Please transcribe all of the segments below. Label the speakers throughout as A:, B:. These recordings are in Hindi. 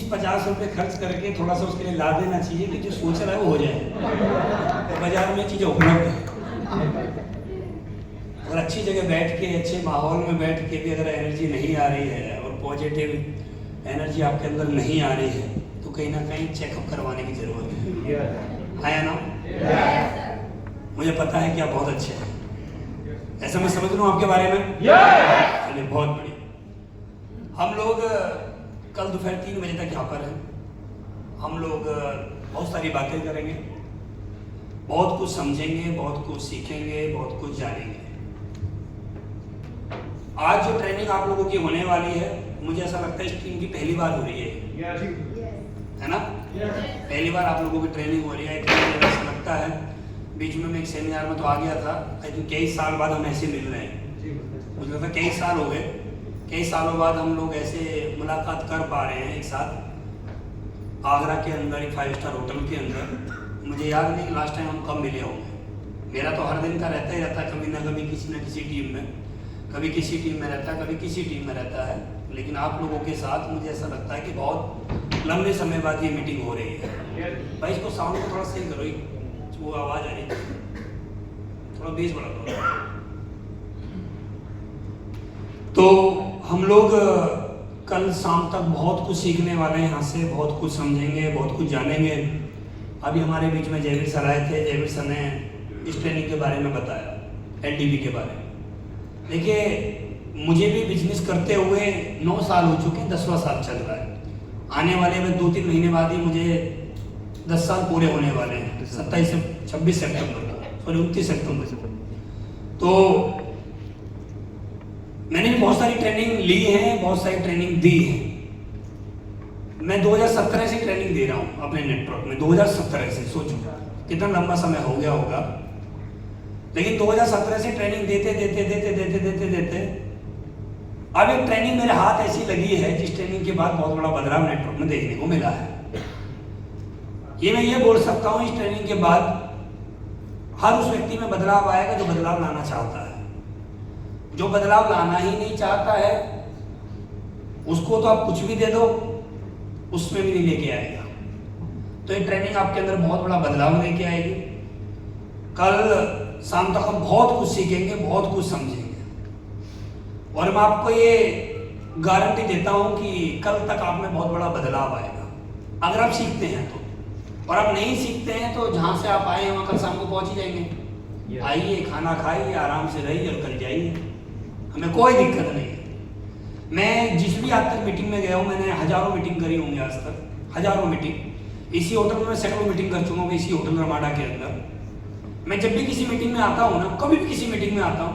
A: 20-50 रुपए खर्च करके थोड़ा सा उसके लिए ला देना चाहिए कि जो सोच रहा है वो हो जाए। तो बाजार में चीज़ें उपलब्ध है। अगर अच्छी जगह बैठ के, अच्छे माहौल में बैठ के भी अगर एनर्जी नहीं आ रही है और पॉजिटिव एनर्जी आपके अंदर नहीं आ रही है, तो कहीं ना कहीं चेकअप करवाने की जरूरत है या ना? मुझे पता है कि आप बहुत अच्छे हैं, ऐसा मैं समझ रहा हूँ आपके बारे में। चलिए बहुत बढ़िया। हम लोग कल दोपहर 3 बजे तक यहाँ पर हैं। हम लोग बहुत सारी बातें करेंगे, बहुत कुछ समझेंगे, बहुत कुछ सीखेंगे, बहुत कुछ जानेंगे। आज जो ट्रेनिंग आप लोगों की होने वाली है, मुझे ऐसा लगता है इस टीम की पहली बार हो रही है ना? पहली बार आप लोगों की ट्रेनिंग हो रही है। मुझे ऐसा लगता है, बीच में मैं एक सेमिनार में तो आ गया था, लेकिन कई साल बाद हम ऐसे मिल रहे हैं। मुझे लगता है कई साल हो गए, कई सालों बाद हम लोग ऐसे मुलाकात कर पा रहे हैं एक साथ आगरा के अंदर एक 5 स्टार होटल के अंदर। मुझे याद नहीं कि लास्ट टाइम हम कब मिले होंगे। मेरा तो हर दिन का रहता ही रहता है, कभी ना कभी किसी न किसी टीम में, कभी किसी टीम में रहता है, कभी किसी टीम में रहता है। लेकिन आप लोगों के साथ मुझे ऐसा लगता है कि बहुत लंबे समय बाद ये मीटिंग हो रही है। भाई इसको साउंड को थोड़ा सही करो, वो आवाज़ आ रही है, थोड़ा बेस बढ़ा दो। तो हम लोग कल शाम तक बहुत कुछ सीखने वाले हैं यहाँ से, बहुत कुछ समझेंगे, बहुत कुछ जानेंगे। अभी हमारे बीच में जयवीर सर आए थे। जयवीर सर ने इस ट्रेनिंग के बारे में बताया, LDB के बारे में। देखिए, मुझे भी बिजनेस करते हुए 9 साल हो चुके, 10वां साल चल रहा है। आने वाले में 2-3 महीने बाद ही मुझे 10 साल पूरे होने वाले हैं। 26 सितंबर को, सॉरी 29 सितंबर से। तो मैंने भी बहुत सारी ट्रेनिंग ली है, बहुत सारी ट्रेनिंग दी है। मैं 2017 से ट्रेनिंग दे रहा हूँ अपने नेटवर्क में। 2017 से, सोचो कितना लंबा समय हो गया होगा। लेकिन 2017 से ट्रेनिंग देते देते देते देते देते देते अब एक ट्रेनिंग मेरे हाथ ऐसी लगी है जिस ट्रेनिंग के बाद बहुत बड़ा बदलाव नेटवर्क में देखने को मिला है। ये मैं ये बोल सकता हूँ, इस ट्रेनिंग के बाद हर उस व्यक्ति में बदलाव आएगा जो बदलाव लाना चाहता है। जो बदलाव लाना ही नहीं चाहता है उसको तो आप कुछ भी दे दो, उसमें भी नहीं लेके आएगा। तो ये ट्रेनिंग आपके अंदर बहुत बड़ा बदलाव लेके आएगी। कल शाम तक हम बहुत कुछ सीखेंगे, बहुत कुछ समझेंगे। और मैं आपको ये गारंटी देता हूं कि कल तक आप में बहुत बड़ा बदलाव आएगा, अगर आप सीखते हैं तो। और आप नहीं सीखते हैं तो जहां से आप आए हैं वहां कल शाम को पहुंच ही जाएंगे। आइए, खाना खाइए, आराम से रहिए और कल जाइए, हमें कोई दिक्कत नहीं है। मैं जिस भी आज तक मीटिंग में गया हूँ, मैंने हजारों मीटिंग करी होंगी आज तक, हजारों मीटिंग। इसी होटल में मैं सैकड़ों मीटिंग कर चुका हूँ, इसी होटल रमाडा के अंदर। मैं जब भी किसी मीटिंग में आता हूँ ना, कभी भी किसी मीटिंग में आता हूँ,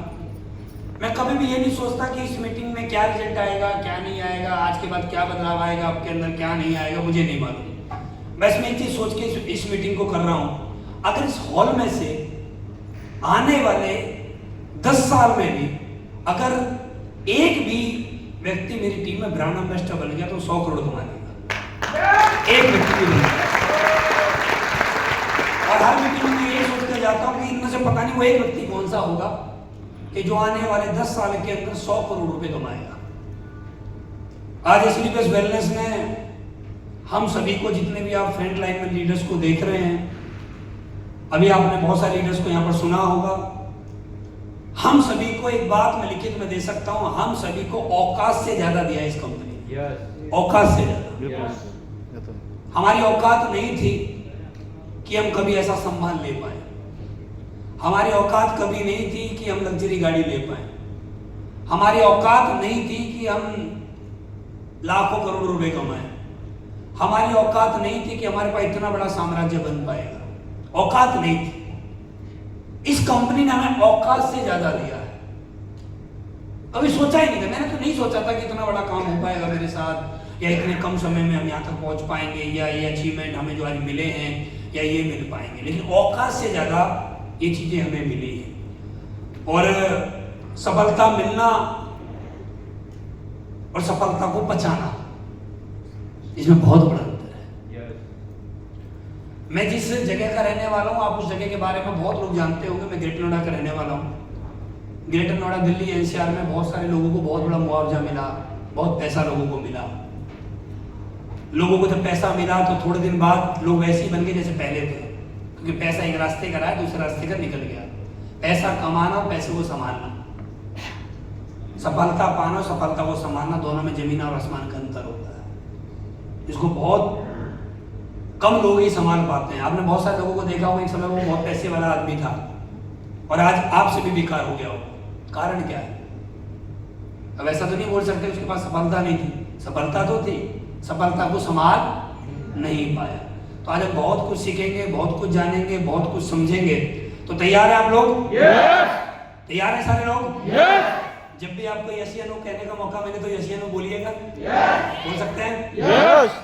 A: मैं कभी भी ये नहीं सोचता कि इस मीटिंग में क्या रिजल्ट आएगा, क्या नहीं आएगा, आज के बाद क्या बदलाव आएगा आपके अंदर, क्या नहीं आएगा, मुझे नहीं मालूम। बस मैं एक चीज सोच के इस मीटिंग को कर रहा हूँ, अगर इस हॉल में से आने वाले 10 साल में भी अगर एक भी व्यक्ति मेरी टीम में ब्रांड एम्बेसडर बन गया तो 100 करोड़ कमा लेगा। एक व्यक्ति भी नहीं। और हर मीटिंग में ये सोच कर जाता हूँ कि इनमें से पता नहीं वो एक व्यक्ति कौन सा होगा कि जो आने वाले 10 साल के अंदर 100 करोड़ रुपए कमाएगा। आज एसलीपीएस वेलनेस ने हम सभी को, जितने भी आप फ्रंट लाइन में लीडर्स को देख रहे हैं, अभी आपने बहुत सारे लीडर्स को यहाँ पर सुना होगा, हम सभी को एक बात मैं लिखित में दे सकता हूं, हम सभी को औकात से ज्यादा दिया इस कंपनी। औकात से ज्यादा। हमारी औकात नहीं थी कि हम कभी ऐसा सम्मान ले पाए। हमारी औकात कभी नहीं थी कि हम लग्जरी गाड़ी ले पाए। हमारी औकात नहीं थी कि हम लाखों करोड़ रुपए कमाएं। हमारी औकात नहीं थी कि हमारे पास इतना बड़ा साम्राज्य बन पाएगा। औकात नहीं थी। इस कंपनी ने हमें औकात से ज्यादा दिया है। कभी सोचा ही नहीं था, मैंने तो नहीं सोचा था कि इतना बड़ा काम हो पाएगा मेरे साथ, या इतने कम समय में हम यहाँ तक पहुंच पाएंगे, या ये अचीवमेंट हमें जो आज मिले हैं या ये मिल पाएंगे। लेकिन औकात से ज्यादा ये चीजें हमें मिली है। और सफलता मिलना और सफलता को बचाना, इसमें बहुत बड़ा अंतर है। मैं जिस जगह का रहने वाला हूँ, आप उस जगह के बारे में बहुत लोग जानते होंगे। मैं ग्रेटर नोएडा का रहने वाला हूँ। ग्रेटर नोएडा दिल्ली एनसीआर में बहुत सारे लोगों को बहुत बड़ा मुआवजा मिला, बहुत पैसा लोगों को मिला। लोगों को जब पैसा मिला तो थोड़े दिन बाद लोग वैसे ही बन गए जैसे पहले थे, क्योंकि पैसा एक रास्ते का रहा है, दूसरे रास्ते का निकल गया। पैसा कमाना, पैसे को संभालना, सफलता पाना, सफलता को संभालना, दोनों में जमीन और आसमान का अंतर होता है। इसको बहुत कम लोग ही संभाल पाते हैं। आपने बहुत सारे लोगों को देखा होगा, एक समय वो बहुत पैसे वाला आदमी था और आज आपसे भी बेकार हो गया हो। कारण क्या है? अब ऐसा तो नहीं बोल सकते उसके पास सफलता नहीं थी, सफलता तो थी, सफलता को संभाल नहीं पाया। तो आज हम बहुत कुछ सीखेंगे, बहुत कुछ जानेंगे, बहुत कुछ समझेंगे। तो तैयार है आप लोग? तैयार है सारे लोग? जब भी आपको यस या नो कहने का मौका मिले तो यस या नो बोलिएगा। बोल सकते हैं?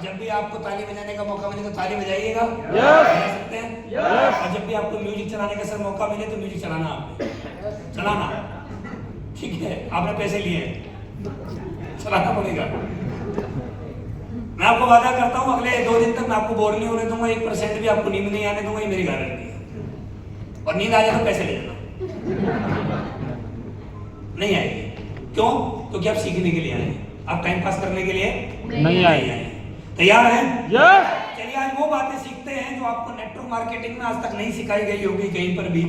A: जब भी आपको ताली बजाने का मौका मिले तो ताली बजाइएगा। बजा सकते हैं? और जब भी आपको म्यूजिक चलाने का सर मौका मिले तो म्यूजिक चलाना, आपने चलाना, ठीक है? आपने पैसे लिए, चलाना पड़ेगा। मैं आपको वादा करता हूँ अगले 2 दिन तक मैं आपको बोर नहीं होने दूंगा, 1% भी आपको नींद नहीं आने दूंगा, ये मेरी गारंटी है। और नींद आ जाए तो पैसे ले जाना, नहीं आएगी। क्यों? क्योंकि आप सीखने के लिए आए, आप टाइम पास करने के लिए नहीं आए। तैयार हैं? चलिए आज वो बातें सीखते हैं जो आपको नेटवर्क मार्केटिंग में आज तक नहीं सिखाई गई होगी कहीं पर भी।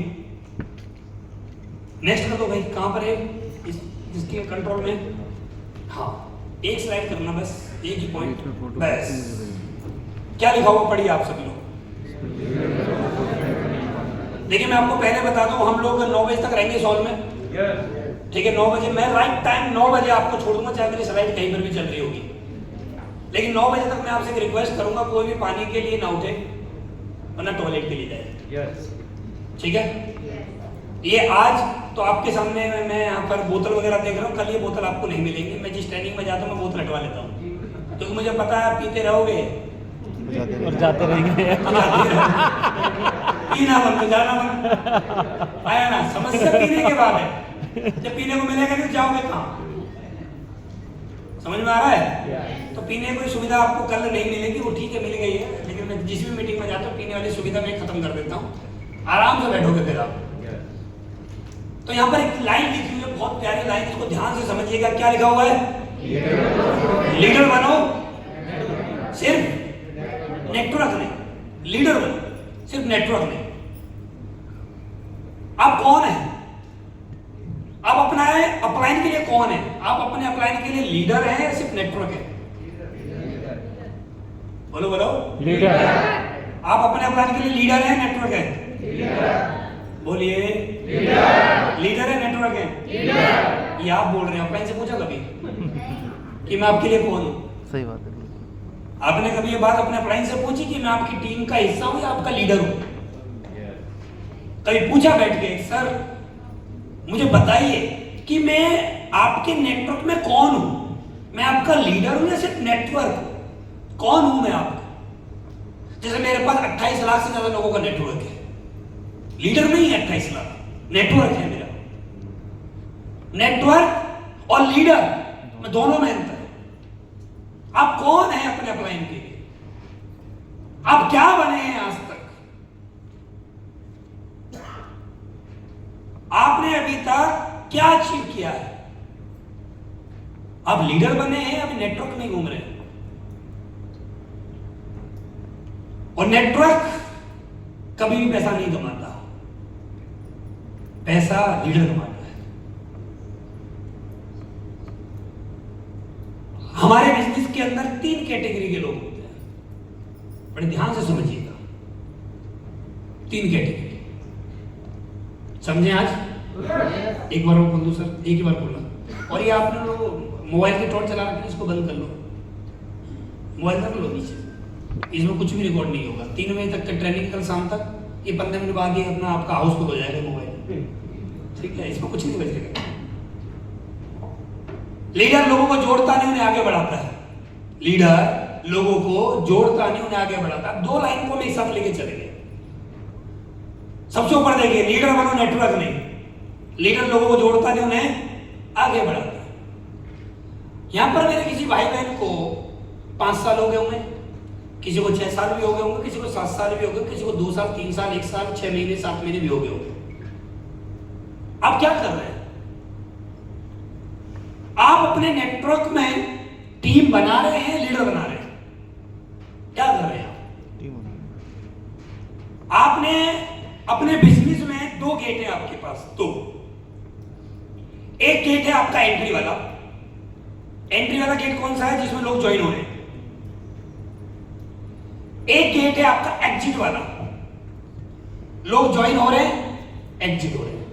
A: नेक्स्ट कर दो भाई, कहां पर है इसके कंट्रोल में? हाँ, एक स्लाइड करना बस, एक ही पॉइंट बस। क्या लिखा हुआ पढ़िए आप सभी लोग। देखिए मैं आपको पहले बता दूं, हम लोग 9 बजे तक रहेंगे इस हॉल में, ठीक है? 9 बजे मैं राइट टाइम 9 बजे आपको छोड़ दूंगा, चाहे मेरी स्लाइड कहीं पर भी चल रही होगी। लेकिन 9 बजे तक मैं आपसे एक रिक्वेस्ट करूंगा, कोई भी पानी के लिए ना उठे वरना टॉयलेट के लिए जाए, ठीक है? ये आज तो आपके सामने मैं यहाँ पर बोतल वगैरह देख रहा हूँ, कल ये बोतल आपको नहीं मिलेंगी। मैं जिस ट्रेनिंग में जाता हूँ मैं बोतल हटवा लेता हूँ, क्योंकि मुझे पता है आप पीते रहोगे और जाते रहेंगे। पीना बंद, जाना बंद, आया ना? समस्या पीने के बाद है, जब पीने को मिलेगा नहीं जाओगे कहाँ? समझ में आ रहा है? तो पीने की सुविधा आपको कल नहीं मिलेगी, वो ठीक है मिल गई है, लेकिन मैं जिस भी मीटिंग में जाता हूँ पीने वाली सुविधा मैं खत्म कर देता हूँ, आराम से बैठोगे फिर आप। तो यहाँ पर एक लाइन लिखी हुई है, बहुत प्यारी लाइन, इसको ध्यान से समझिएगा। क्या लिखा हुआ है? लीडर बनो, सिर्फ नेटवर्क नहीं। लीडर बनो, सिर्फ नेटवर्क नहीं। आप कौन है? आप अपना अपलाइन के लिए कौन है? आप अपने अपलाइन के लिए लीडर हैं या सिर्फ नेटवर्क है? बोलो बोलो, लीडर। आप अपने अपलाइन के लिए लीडर हैं, नेटवर्क है? बोलिए, लीडर है, नेटवर्क है? ये आप बोल रहे हैं। अपलाइन से पूछा कभी कि मैं आपके लिए कौन हूं?
B: सही बात है।
A: आपने कभी ये बात अपने अपलाइन से पूछी कि मैं आपकी टीम का हिस्सा हूं या आपका लीडर हूं? कभी पूछा बैठ के, सर मुझे बताइए कि मैं आपके नेटवर्क में कौन हूं? मैं आपका लीडर हूं या सिर्फ नेटवर्क? कौन हूं मैं आपका? जैसे मेरे पास 28 लाख से ज्यादा लोगों का नेटवर्क है, लीडर नहीं है 28 लाख, नेटवर्क है मेरा। नेटवर्क और लीडर में दोनों में अंतर है। आप कौन है अपने अपलाइन के लिए? आप क्या बने हैं आज तक? आपने अभी तक क्या अचीव किया है? आप लीडर बने हैं, अभी नेटवर्क में घूम रहे हैं। और नेटवर्क कभी भी पैसा नहीं कमाता, पैसा लीडर कमाता है। हमारे बिजनेस के अंदर 3 कैटेगरी के लोग होते हैं, बड़े ध्यान से समझिएगा। 3 कैटेगरी समझे? आज एक बार और बोल दो सर, एक ही बार बोलना। और ये आपने लोग मोबाइल की टॉर्च चला रखी है, इसको बंद कर लो, मोबाइल रख लो नीचे, इसमें कुछ भी रिकॉर्ड नहीं होगा। 3 बजे तक का ट्रेनिंग कल शाम तक, ये 15 मिनट बाद ही अपना आपका हाउसफुल हो जाएगा मोबाइल, ठीक है? इसमें कुछ नहीं बचेगा। लीडर लोगों को जोड़ता नहीं, उन्हें आगे बढ़ाता है। लीडर लोगों को जोड़ता नहीं, उन्हें आगे बढ़ाता है। 2 लाइन को मैं एक साथ लेके चलेंगे। सबसे ऊपर देखिए, लीडर बनो, नेटवर्क नहीं। लीडर लोगों को जोड़ता नहीं, उन्हें आगे बढ़ाता है। यहां पर मेरे किसी भाई बहन को 5 साल हो गए होंगे, किसी को 6 साल भी हो गए होंगे, किसी को 7 साल भी हो गए, किसी को 2 साल, 3 साल, 1 साल, 6 महीने, 7 महीने भी हो गए होंगे। आप क्या कर रहे हैं? आप अपने नेटवर्क में टीम बना रहे हैं, लीडर बना रहे हैं। क्या कर रहे हैं आपने अपने बिजनेस में दो गेट है आपके पास, दो। एक गेट है आपका एंट्री वाला। एंट्री वाला गेट कौन सा है? जिसमें लोग ज्वाइन हो रहे हैं। एक गेट है आपका एग्जिट वाला। लोग ज्वाइन हो रहे हैं, एग्जिट हो रहे हैं।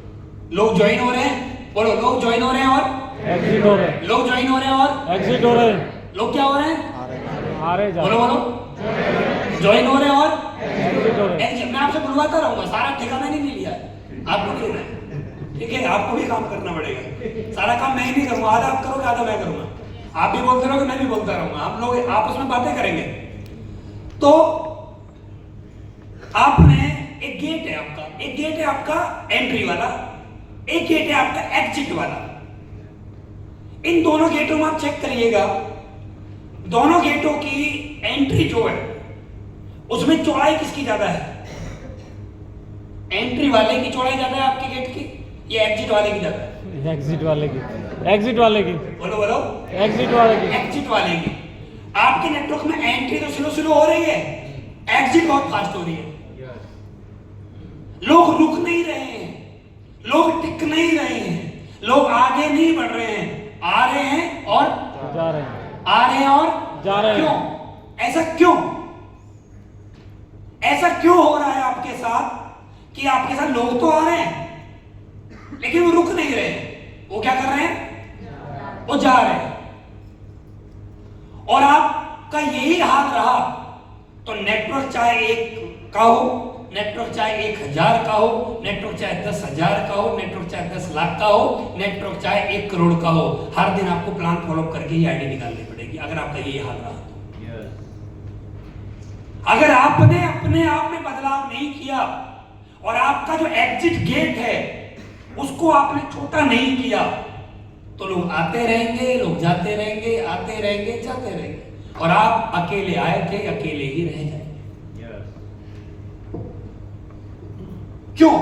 A: लोग ज्वाइन हो रहे हैं, बोलो, लोग ज्वाइन हो रहे हैं और
B: एग्जिट हो रहे हैं।
A: लोग ज्वाइन हो रहे हैं और
B: एग्जिट हो रहे हैं।
A: लोग क्या हो रहे हैं?
B: आ रहे जा
A: बोलो बोलो, ज्वाइन हो रहे हैं और
B: एग्जिट हो रहे हैं।
A: एग्जिट। मैं आपसे बुलवाता रहूंगा, सारा ठिकाना नहीं लिया है, आपको भी लेना है, ठीक है? आपको भी काम करना पड़ेगा। सारा काम मैं ही नहीं करूंगा, आधा आप करोगे, आधा मैं करूंगा। आप भी बोलते रहोगे, मैं भी बोलता रहूंगा, हम लोग आपस में बातें करेंगे। तो आपने एक गेट है आपका, एक गेट है आपका एंट्री वाला, एक गेट है आपका एग्जिट वाला। इन दोनों गेटों में आप चेक करिएगा, दोनों गेटों की एंट्री जो है उसमें चौड़ाई किसकी ज्यादा है? एंट्री वाले की चौड़ाई ज्यादा है आपके गेट की, या एग्जिट वाले की ज्यादा है?
B: एग्जिट वाले की। एग्जिट वाले की।
A: बोलो बोलो,
B: एग्जिट वाले की।
A: एग्जिट वाले की। आपके नेटवर्क में एंट्री तो स्लो स्लो हो रही है, एग्जिट बहुत फास्ट हो रही है। लोग रुक नहीं रहे हैं, लोग टिक नहीं रहे हैं, लोग आगे नहीं बढ़ रहे हैं, आ रहे हैं और
B: जा रहे हैं,
A: आ रहे हैं और
B: जा रहे हैं।
A: क्यों? ऐसा क्यों? ऐसा क्यों हो रहा है आपके साथ कि आपके साथ लोग तो आ रहे हैं लेकिन वो रुक नहीं रहे हैं? वो क्या कर रहे हैं? वो जा रहे हैं। और आपका यही हाल रहा तो नेटवर्क चाहे 1 का हो, नेटवर्क चाहे 1000 का हो, नेटवर्क चाहे 10,000 का हो, नेटवर्क चाहे 10 लाख का हो, नेटवर्क चाहे 1 करोड़ का हो, हर दिन आपको प्लान फॉलो करके ही आईडी निकालनी पड़ेगी, अगर आपका यही हाल रहा। अगर आपने अपने आप में बदलाव नहीं किया और आपका जो एग्जिट गेट है उसको आपने छोटा नहीं किया तो लोग आते रहेंगे, लोग जाते रहेंगे, आते रहेंगे, जाते रहेंगे, और आप अकेले आए थे, अकेले ही रह जाएंगे। क्यों?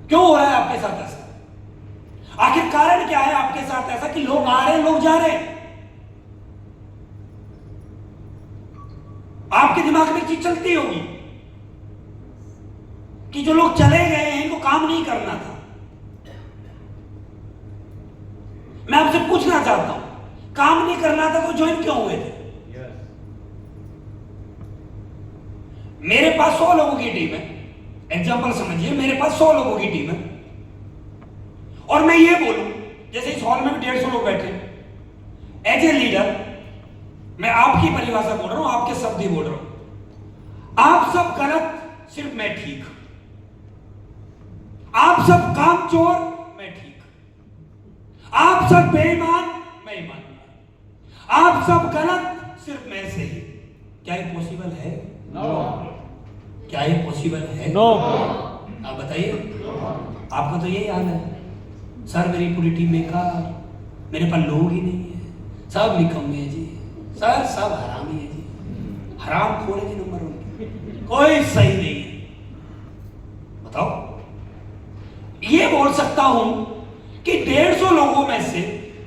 A: क्यों हो रहा है आपके साथ ऐसा? आखिर कारण क्या है आपके साथ ऐसा कि लोग आ रहे हैं, लोग जा रहे हैं? आपके दिमाग में चीज चलती होगी कि जो लोग चले गए हैं इनको काम नहीं करना था। मैं आपसे पूछना चाहता हूं, काम नहीं करना था तो ज्वाइन क्यों हुए थे? मेरे पास 100 लोगों की टीम है, एग्जाम्पल समझिए, मेरे पास 100 लोगों की टीम है, और मैं ये बोलूं, जैसे इस हॉल में 150 लोग बैठे, एज ए लीडर मैं आपकी परिभाषा बोल रहा हूं, आपके शब्द ही बोल रहा हूं। आप सब गलत, सिर्फ मैं ठीक। आप सब कामचोर, मैं ठीक। आप सब बेईमान, मैं ईमानदार। आप सब गलत, सिर्फ मैं सही। क्या ये पॉसिबल है?
B: नो।
A: क्या ये पॉसिबल है?
B: नो।
A: आप बताइए। आपका तो यही हाल है, सर मेरी पूरी टीम बेकार, मेरे पास लोग ही नहीं है, सब निकम्मे हैं जी, सर सब हरामी है जी, हराम खोरे के नंबर उनके, कोई सही नहीं है। बताओ, ये बोल सकता हूं कि 150 लोगों में से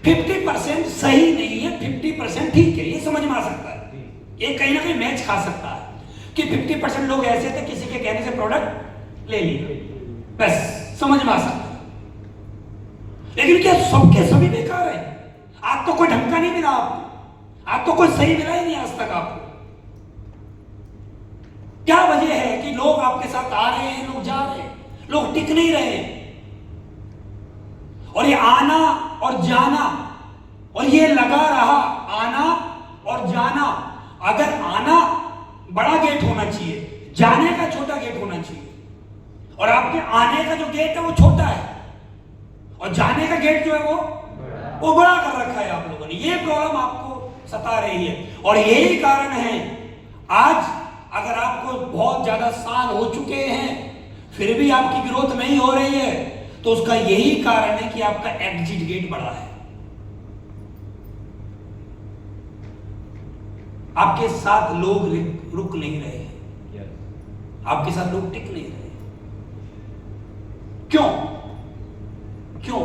A: 50% सही नहीं है, 50% ठीक है, ये समझ में आ सकता है। ये कहीं ना कहीं मैच खा सकता है कि 50% लोग ऐसे थे, किसी के कहने से प्रोडक्ट ले लिया, बस समझ में आ सकता है। लेकिन क्या सबके सभी बेकार है? आज तो कोई ढंग का नहीं मिला आपको, आज तो कोई सही मिला ही नहीं आज तक आपको। क्या वजह है कि लोग आपके साथ आ रहे हैं, लोग जा रहे हैं, लोग टिक नहीं रहे हैं? और ये आना और जाना, और ये लगा रहा आना और जाना। अगर आना बड़ा गेट होना चाहिए, जाने का छोटा गेट होना चाहिए, और आपके आने का जो गेट है वो छोटा है और जाने का गेट जो है वो बड़ा कर रखा है आप लोगों ने। ये प्रॉब्लम आपको सता रही है, और यही कारण है आज अगर आपको बहुत ज्यादा साल हो चुके हैं फिर भी आपकी ग्रोथ नहीं हो रही है, तो उसका यही कारण है कि आपका एग्जिट गेट बड़ा है। आपके साथ लोग रुक नहीं रहे हैं, आपके साथ लोग टिक नहीं रहे। क्यों? क्यों?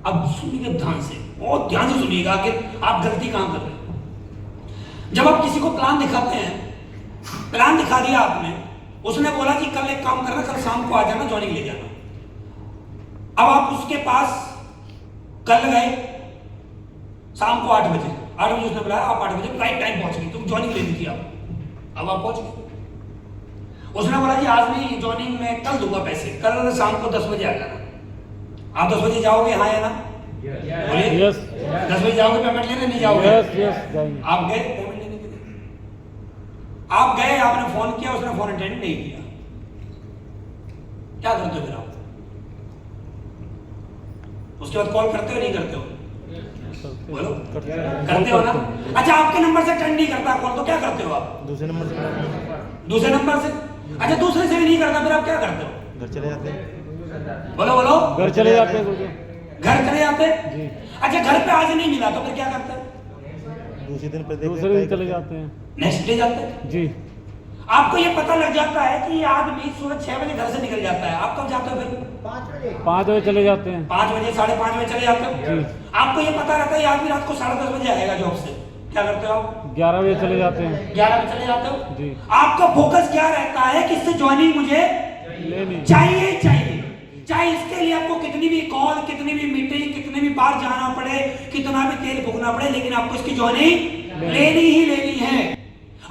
A: अब सुनिएगा ध्यान से, बहुत ध्यान से सुनिएगा कि आप गलती कहां कर रहे हैं। जब आप किसी को प्लान दिखाते हैं, प्लान दिखा दिया आपने, उसने बोला कि कल एक काम करना, कल शाम को आ जाना, ज्वाइनिंग ले जाना। अब आप उसके पास कल गए शाम को 8 बजे, 8 बजे उसने बुलाया, आप 8 बजे राइट टाइम पहुंच गए, तुम ज्वाइनिंग लेनी थी आप, अब आप पहुंच गए। उसने बोला जी आज नहीं, ज्वाइनिंग में कल दूंगा पैसे, कल शाम को 10 बजे आ जाना। आप 10 बजे जाओगे, हाँ या ना? बोलिए।
B: यस
A: 10 बजे जाओगे पेमेंट लेने, नहीं जाओगे?
B: यस यस जाएंगे।
A: आप गए पेमेंट लेने के लिए, आप गए, आपने फोन किया, उसने फोन अटेंड नहीं किया, क्या करते हो फिर आप? उसके बाद कॉल करते हो नहीं करते हो? बोलो, करते हो ना? अच्छा, आपके नंबर से अटेंड नहीं करता कॉल, तो क्या करते हो आप?
B: दूसरे नंबर से।
A: दूसरे नंबर से? अच्छा, दूसरे से भी नहीं करता, फिर आप क्या करते हो?
B: घर चले जाते हैं।
A: बोलो बोलो।
B: घर चले जाते हैं बोलो।
A: घर चले जाते?
B: जी।
A: अच्छा, घर पे आज नहीं मिला तो फिर क्या करते?
B: दूसरे दिन चले जाते हैं।
A: नेक्स्ट डे जाते?
B: जी।
A: आपको ये पता लग जाता है कि ये आदमी सुबह 6 बजे घर से निकल जाता है, आप कब जाते हो फिर?
B: 5 बजे चले जाते हैं।
A: 5 बजे, 5:30 बजे चले जाते हो?
B: जी।
A: आपको ये पता रहता है ये आदमी रात को 10:30 बजे आएगा जॉब से, क्या करते हो आप?
B: 11 बजे चले जाते हैं।
A: 11 बजे चले जाते हो?
B: जी।
A: आपका फोकस क्या रहता है कि इससे ज्वाइनिंग मुझे
B: लेनी
A: चाहिए ही चाहिए, चाहे इसके लिए आपको कितनी भी कॉल, कितनी भी मीटिंग, कितने भी बार जाना पड़े, कितना भी तेल फूकना पड़े, लेकिन आपको इसकी ज्वाइनिंग लेनी ही लेनी है।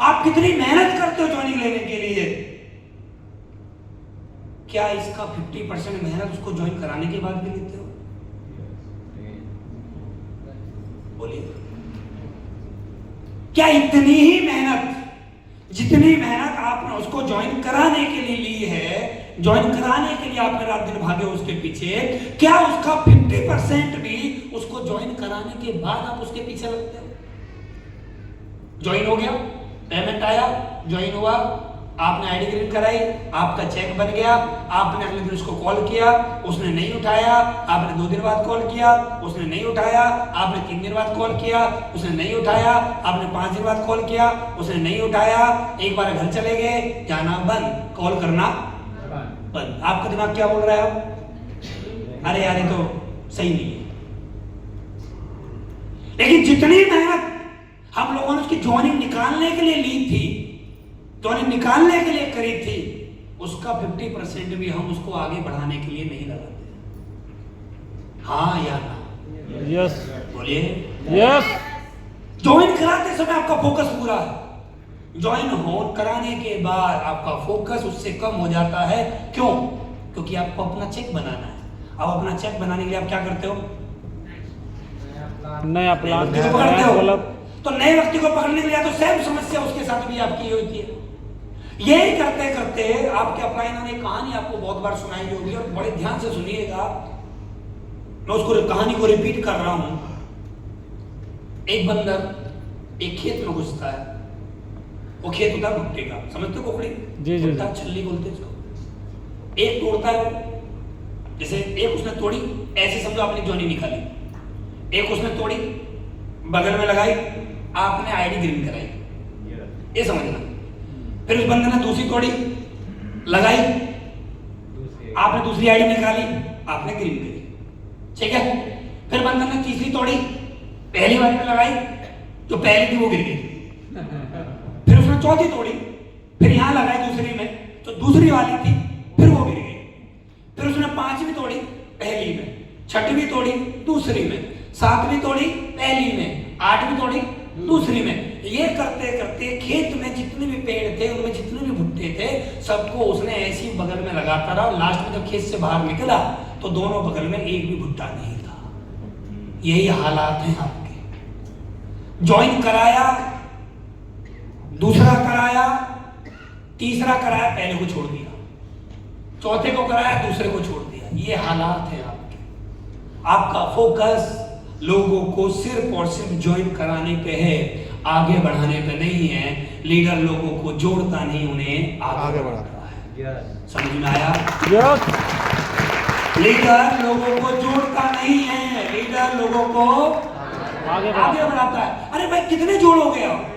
A: आप कितनी मेहनत करते हो ज्वाइनिंग लेने के लिए? क्या इसका 50% मेहनत उसको ज्वाइन कराने के बाद भी लेते हो? बोलिए, क्या इतनी ही मेहनत, जितनी मेहनत आपने उसको ज्वाइन कराने के लिए ली है, ज्वाइन कराने के लिए आपने रात दिन भागे उसके पीछे, क्या उसका 50% भी उसको ज्वाइन कराने के बाद आप उसके पीछे लगते हो? ज्वाइन हो गया, पेमेंट आया, ज्वाइन हुआ, आपने आईडी क्रिएट कराई, आपका चेक बन गया, आपने अगले दिन उसको कॉल किया, उसने नहीं उठाया, आपने 2 दिन बाद कॉल किया, उसने नहीं उठाया, आपने 3 दिन बाद कॉल किया, उसने नहीं उठाया, आपने 5 दिन बाद कॉल किया, उसने नहीं उठाया, एक बार घर चले गए, जाना बंद, कॉल करना बंद। आपका दिमाग क्या बोल रहा है अब? अरे यार ये तो सही नहीं है। लेकिन जितनी मेहनत हम लोगों ने उसकी ज्वाइनिंग निकालने के लिए ली थी, ज्वाइनिंग निकालने के लिए करी थी, उसका 50% भी हम उसको आगे बढ़ाने के लिए नहीं लगाते। हाँ या ना?
B: यस
A: बोलिए।
B: यस।
A: ज्वाइन कराते समय आपका फोकस पूरा है, ज्वाइन हो कराने के बाद आपका फोकस उससे कम हो जाता है। क्यों? क्योंकि आपको अपना चेक बनाना है। अब अपना चेक बनाने के लिए आप क्या करते हो?
B: नया प्लान
A: व्यक्ति को पकड़ते हो। तो नए व्यक्ति को पकड़ने के लिए तो सेम समस्या उसके साथ भी आपकी होती है। यही करते करते आपके अपलाइन ने कहानी आपको बहुत बार सुनाई होगी, और बड़े ध्यान से सुनिएगा, मैं उसको कहानी को रिपीट कर रहा हूं। एक बंदर एक खेत में घुसता है, वो खेत होता है भुट्टे का, समझते हो? कोकड़ी,
B: जी जी,
A: भुट्टा छल्ली बोलते हैं इसको। एक तोड़ता है वो, जैसे एक उसने तोड़ी, ऐसे समझो आपने ज्वाइनिंग निकाली, एक उसने तोड़ी बगल में लगाई, आपने आईडी ग्रीन कराई, ये समझना। फिर उस बंदे ने दूसरी तोड़ी लगाई, आपने दूसरी आईडी निकाली, आपने ग्रीन करी, ठीक है। फिर बंदे ने तीसरी तोड़ी, पहली वाली में लगाई, जो पहली थी वो गिर गई। फिर उसने चौथी तोड़ी, फिर यहां लगाई दूसरी में, तो दूसरी वाली थी, फिर वो गिर गई। फिर उसने 5वीं तोड़ी, पहली में, 6वीं तोड़ी, दूसरी में, 7वीं तोड़ी, पहली में, 8वीं तोड़ी, दूसरी में। ये करते करते खेत में जितने भी पेड़ थे, उनमें जितने भी भुट्टे थे, सबको उसने ऐसी बगल में लगाता रहा। लास्ट में जब खेत से बाहर निकला तो दोनों बगल में एक भी भुट्टा नहीं था। यही हालात हैं आपके। ज्वाइन कराया, दूसरा कराया, तीसरा कराया, पहले को छोड़ दिया, चौथे को कराया, दूसरे को छोड़ दिया। ये हालात है आपके। आपका फोकस लोगों को सिर्फ और सिर्फ ज्वाइन कराने पे है, आगे बढ़ाने पे नहीं है। लीडर लोगों को जोड़ता नहीं, उन्हें आगे बढ़ाता है। समझ में आया? लीडर लोगों को जोड़ता नहीं है, लीडर लोगों को आगे बढ़ाता है। अरे भाई कितने जोड़ोगे आप?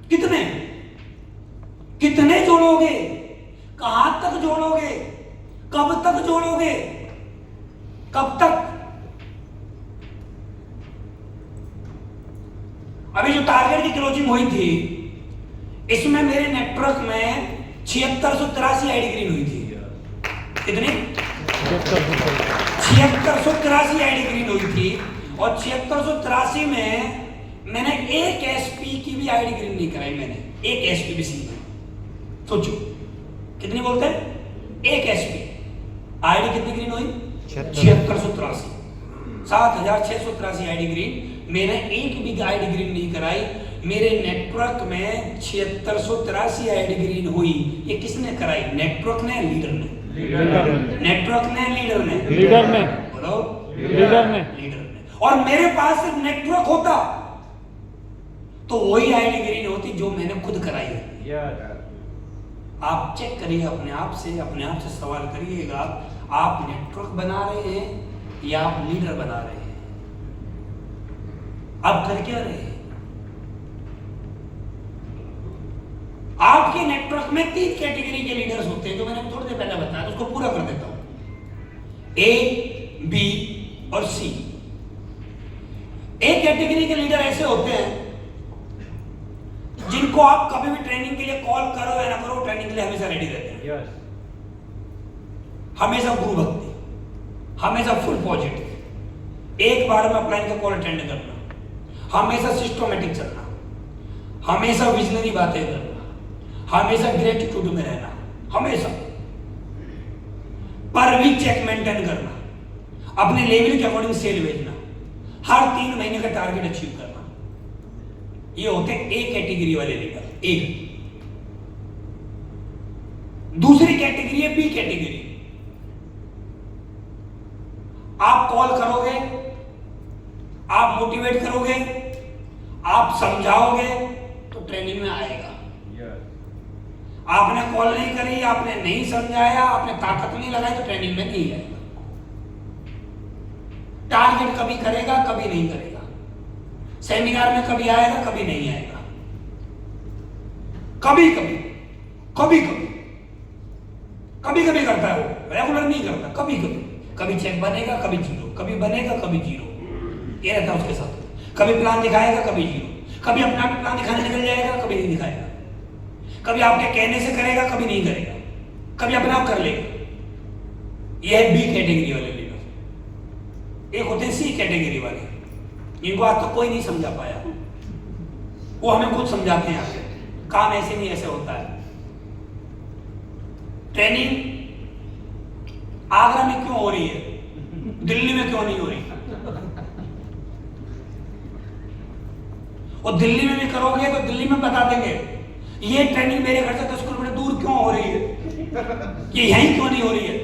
A: कितने कितने जोड़ोगे? कहां तक जोड़ोगे? कब तक जोड़ोगे? कब तक? अभी जो टारगेट की क्लोजिंग हुई थी, इसमें मेरे नेटवर्क में 7683 आईडी ग्रीन हुई थी। कितनी? 7683 आईडी ग्रीन हुई थी, और 7683 में मैंने एक एसपी की भी आईडी ग्रीन नहीं कराई। मैंने एक एसपी भी सी में, सोचो कितनी बोलते हैं? एक एसपी आईडी कितनी ग्रीन हुई? 7683, 7683 आईडी ग्रीन। मैंने एक भी आईडी ग्रीन नहीं कराई, मेरे नेटवर्क में 7683 आईडी ग्रीन हुई। ये किसने कराई? नेटवर्क ने, लीडर ने? नेटवर्क ने, लीडर ने?
B: लीडर ने।
A: बोलो,
B: लीडर ने।
A: लीडर ने। और मेरे पास सिर्फ नेटवर्क होता तो वही आईडी ग्रीन होती जो मैंने खुद कराई है। आप चेक करिए अपने आप से सवाल करिएगा, आप नेटवर्क बना रहे हैं या आप लीडर बना रहे हैं? आप कर क्या रहे हैं? आपके नेटवर्क में 3 कैटेगरी के लीडर्स होते हैं, जो मैंने थोड़ी देर पहले बताया, तो उसको पूरा कर देता हूं। ए, बी और सी। एक कैटेगरी के लीडर ऐसे होते हैं जिनको आप कभी भी ट्रेनिंग के लिए कॉल करो या ना करो, ट्रेनिंग के लिए हमेशा रेडी रहते हैं। हमेशा गुरु भक्ति, हमेशा फुल पॉजिटिव, एक बार में अपलाइन का कॉल अटेंड करना, हमेशा सिस्टमैटिक चलना, हमेशा विजनरी बातें करना, हमेशा ग्रेटिट्यूड में रहना, हमेशा पर वीक चेक मेंटेन करना, अपने लेवल के अकॉर्डिंग सेल भेजना, हर 3 महीने का टारगेट अचीव करना। ये होते हैं ए कैटेगरी वाले लीडर। एक दूसरी कैटेगरी है बी कैटेगरी। आप कॉल करोगे, आप मोटिवेट करोगे, आप समझाओगे तो ट्रेनिंग में आएगा। आपने कॉल नहीं करी, आपने नहीं समझाया, आपने ताकत नहीं लगाई तो ट्रेनिंग में नहीं आएगा। टारगेट कभी करेगा, कभी नहीं करेगा। सेमिनार में कभी आएगा, कभी नहीं आएगा। कभी कभी कभी कभी कभी कभी करता है वो, रेगुलर नहीं करता। कभी कभी कभी चेक बनेगा, कभी जीरो, कभी बनेगा, कभी जीरो। ये रहता है उसके साथ। कभी प्लान दिखाएगा, कभी जीरो। कभी अपना भी प्लान दिखाने निकल जाएगा, कभी नहीं दिखाएगा। कभी आपके कहने से करेगा, कभी नहीं करेगा। कभी अपने आप कर लेगा। यह है बी कैटेगरी वाले लीडर। एक होते हैं सी कैटेगरी वाले, इनको आज तो कोई नहीं समझा पाया, वो हमें खुद समझाते हैं। आगे काम ऐसे नहीं, ऐसे होता है। ट्रेनिंग आगरा में क्यों हो रही है, दिल्ली में क्यों नहीं हो रही? और दिल्ली में भी करोगे तो दिल्ली में बता देंगे ये ट्रेनिंग मेरे घर से 10 किलोमीटर दूर क्यों हो रही है, ये यहीं क्यों नहीं हो रही है।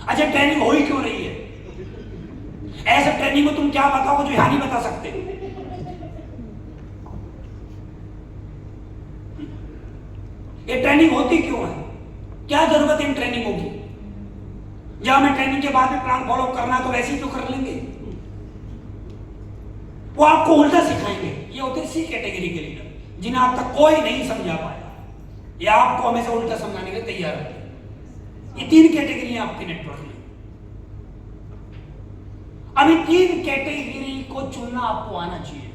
A: अच्छा, ट्रेनिंग हो ही क्यों रही है? ऐसे ट्रेनिंग में तुम क्या बताओगे जो यहां नहीं बता सकते? ये ट्रेनिंग होती क्यों है? क्या जरूरत है इन ट्रेनिंगों की? जब हमें ट्रेनिंग के बाद में प्लान फॉलो करना तो वैसे ही तो कर लेंगे। वो आपको उल्टा सिखाएंगे। ये होते सी कैटेगरी के लीडर, जिन्हें आप तक कोई नहीं समझा पाया, या आपको हमेशा उल्टा समझाने के लिए तैयार रहते हैं। ये 3 कैटेगरी है आपके नेटवर्क में। अभी 3 कैटेगरी को चुनना आपको आना चाहिए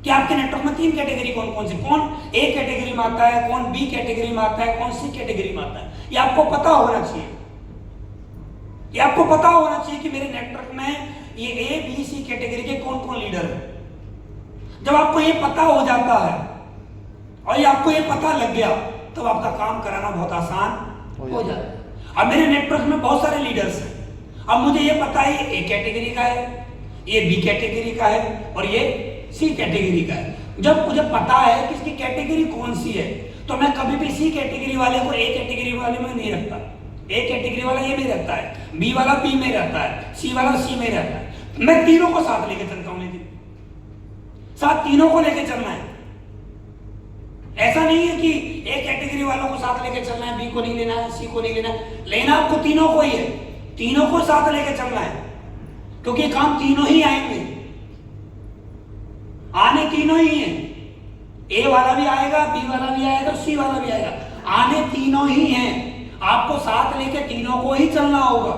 A: कि आपके नेटवर्क में 3 कैटेगरी कौन कौन सी, कौन ए कैटेगरी में आता है, कौन बी कैटेगरी में आता है, कौन सी कैटेगरी में आता है। ये आपको पता होना चाहिए। ये आपको पता होना चाहिए कि मेरे नेटवर्क में ये ए बी सी कैटेगरी के कौन कौन लीडर है। जब आपको ये पता हो जाता है और ये आपको ये पता लग गया, तब आपका काम कराना बहुत आसान हो जाता है। अब मेरे नेटवर्क में बहुत सारे लीडर्स हैं। अब मुझे ये पता है ये ए कैटेगरी का है, ये बी कैटेगरी का है और ये सी कैटेगरी का है। जब मुझे पता है कि इसकी कैटेगरी कौन सी है, तो मैं कभी भी सी कैटेगरी वाले को ए कैटेगरी वाले में नहीं रखता। ए कैटेगरी वाला ये में रहता है, बी वाला बी में रहता है, सी वाला सी में रहता है। मैं तीनों को साथ लेके चलता हूं, लेकिन साथ तीनों को लेके चलना है। ऐसा नहीं है कि ए कैटेगरी वालों को साथ लेके चलना है, बी को नहीं लेना है, सी को नहीं लेना है। लेना आपको तीनों को ही है, तीनों को साथ लेके चलना है, क्योंकि काम तीनों ही आएंगे। आने तीनों ही हैं। ए वाला भी आएगा, बी वाला भी आएगा, सी वाला भी आएगा। आने तीनों ही हैं। आपको साथ लेके तीनों को ही चलना होगा।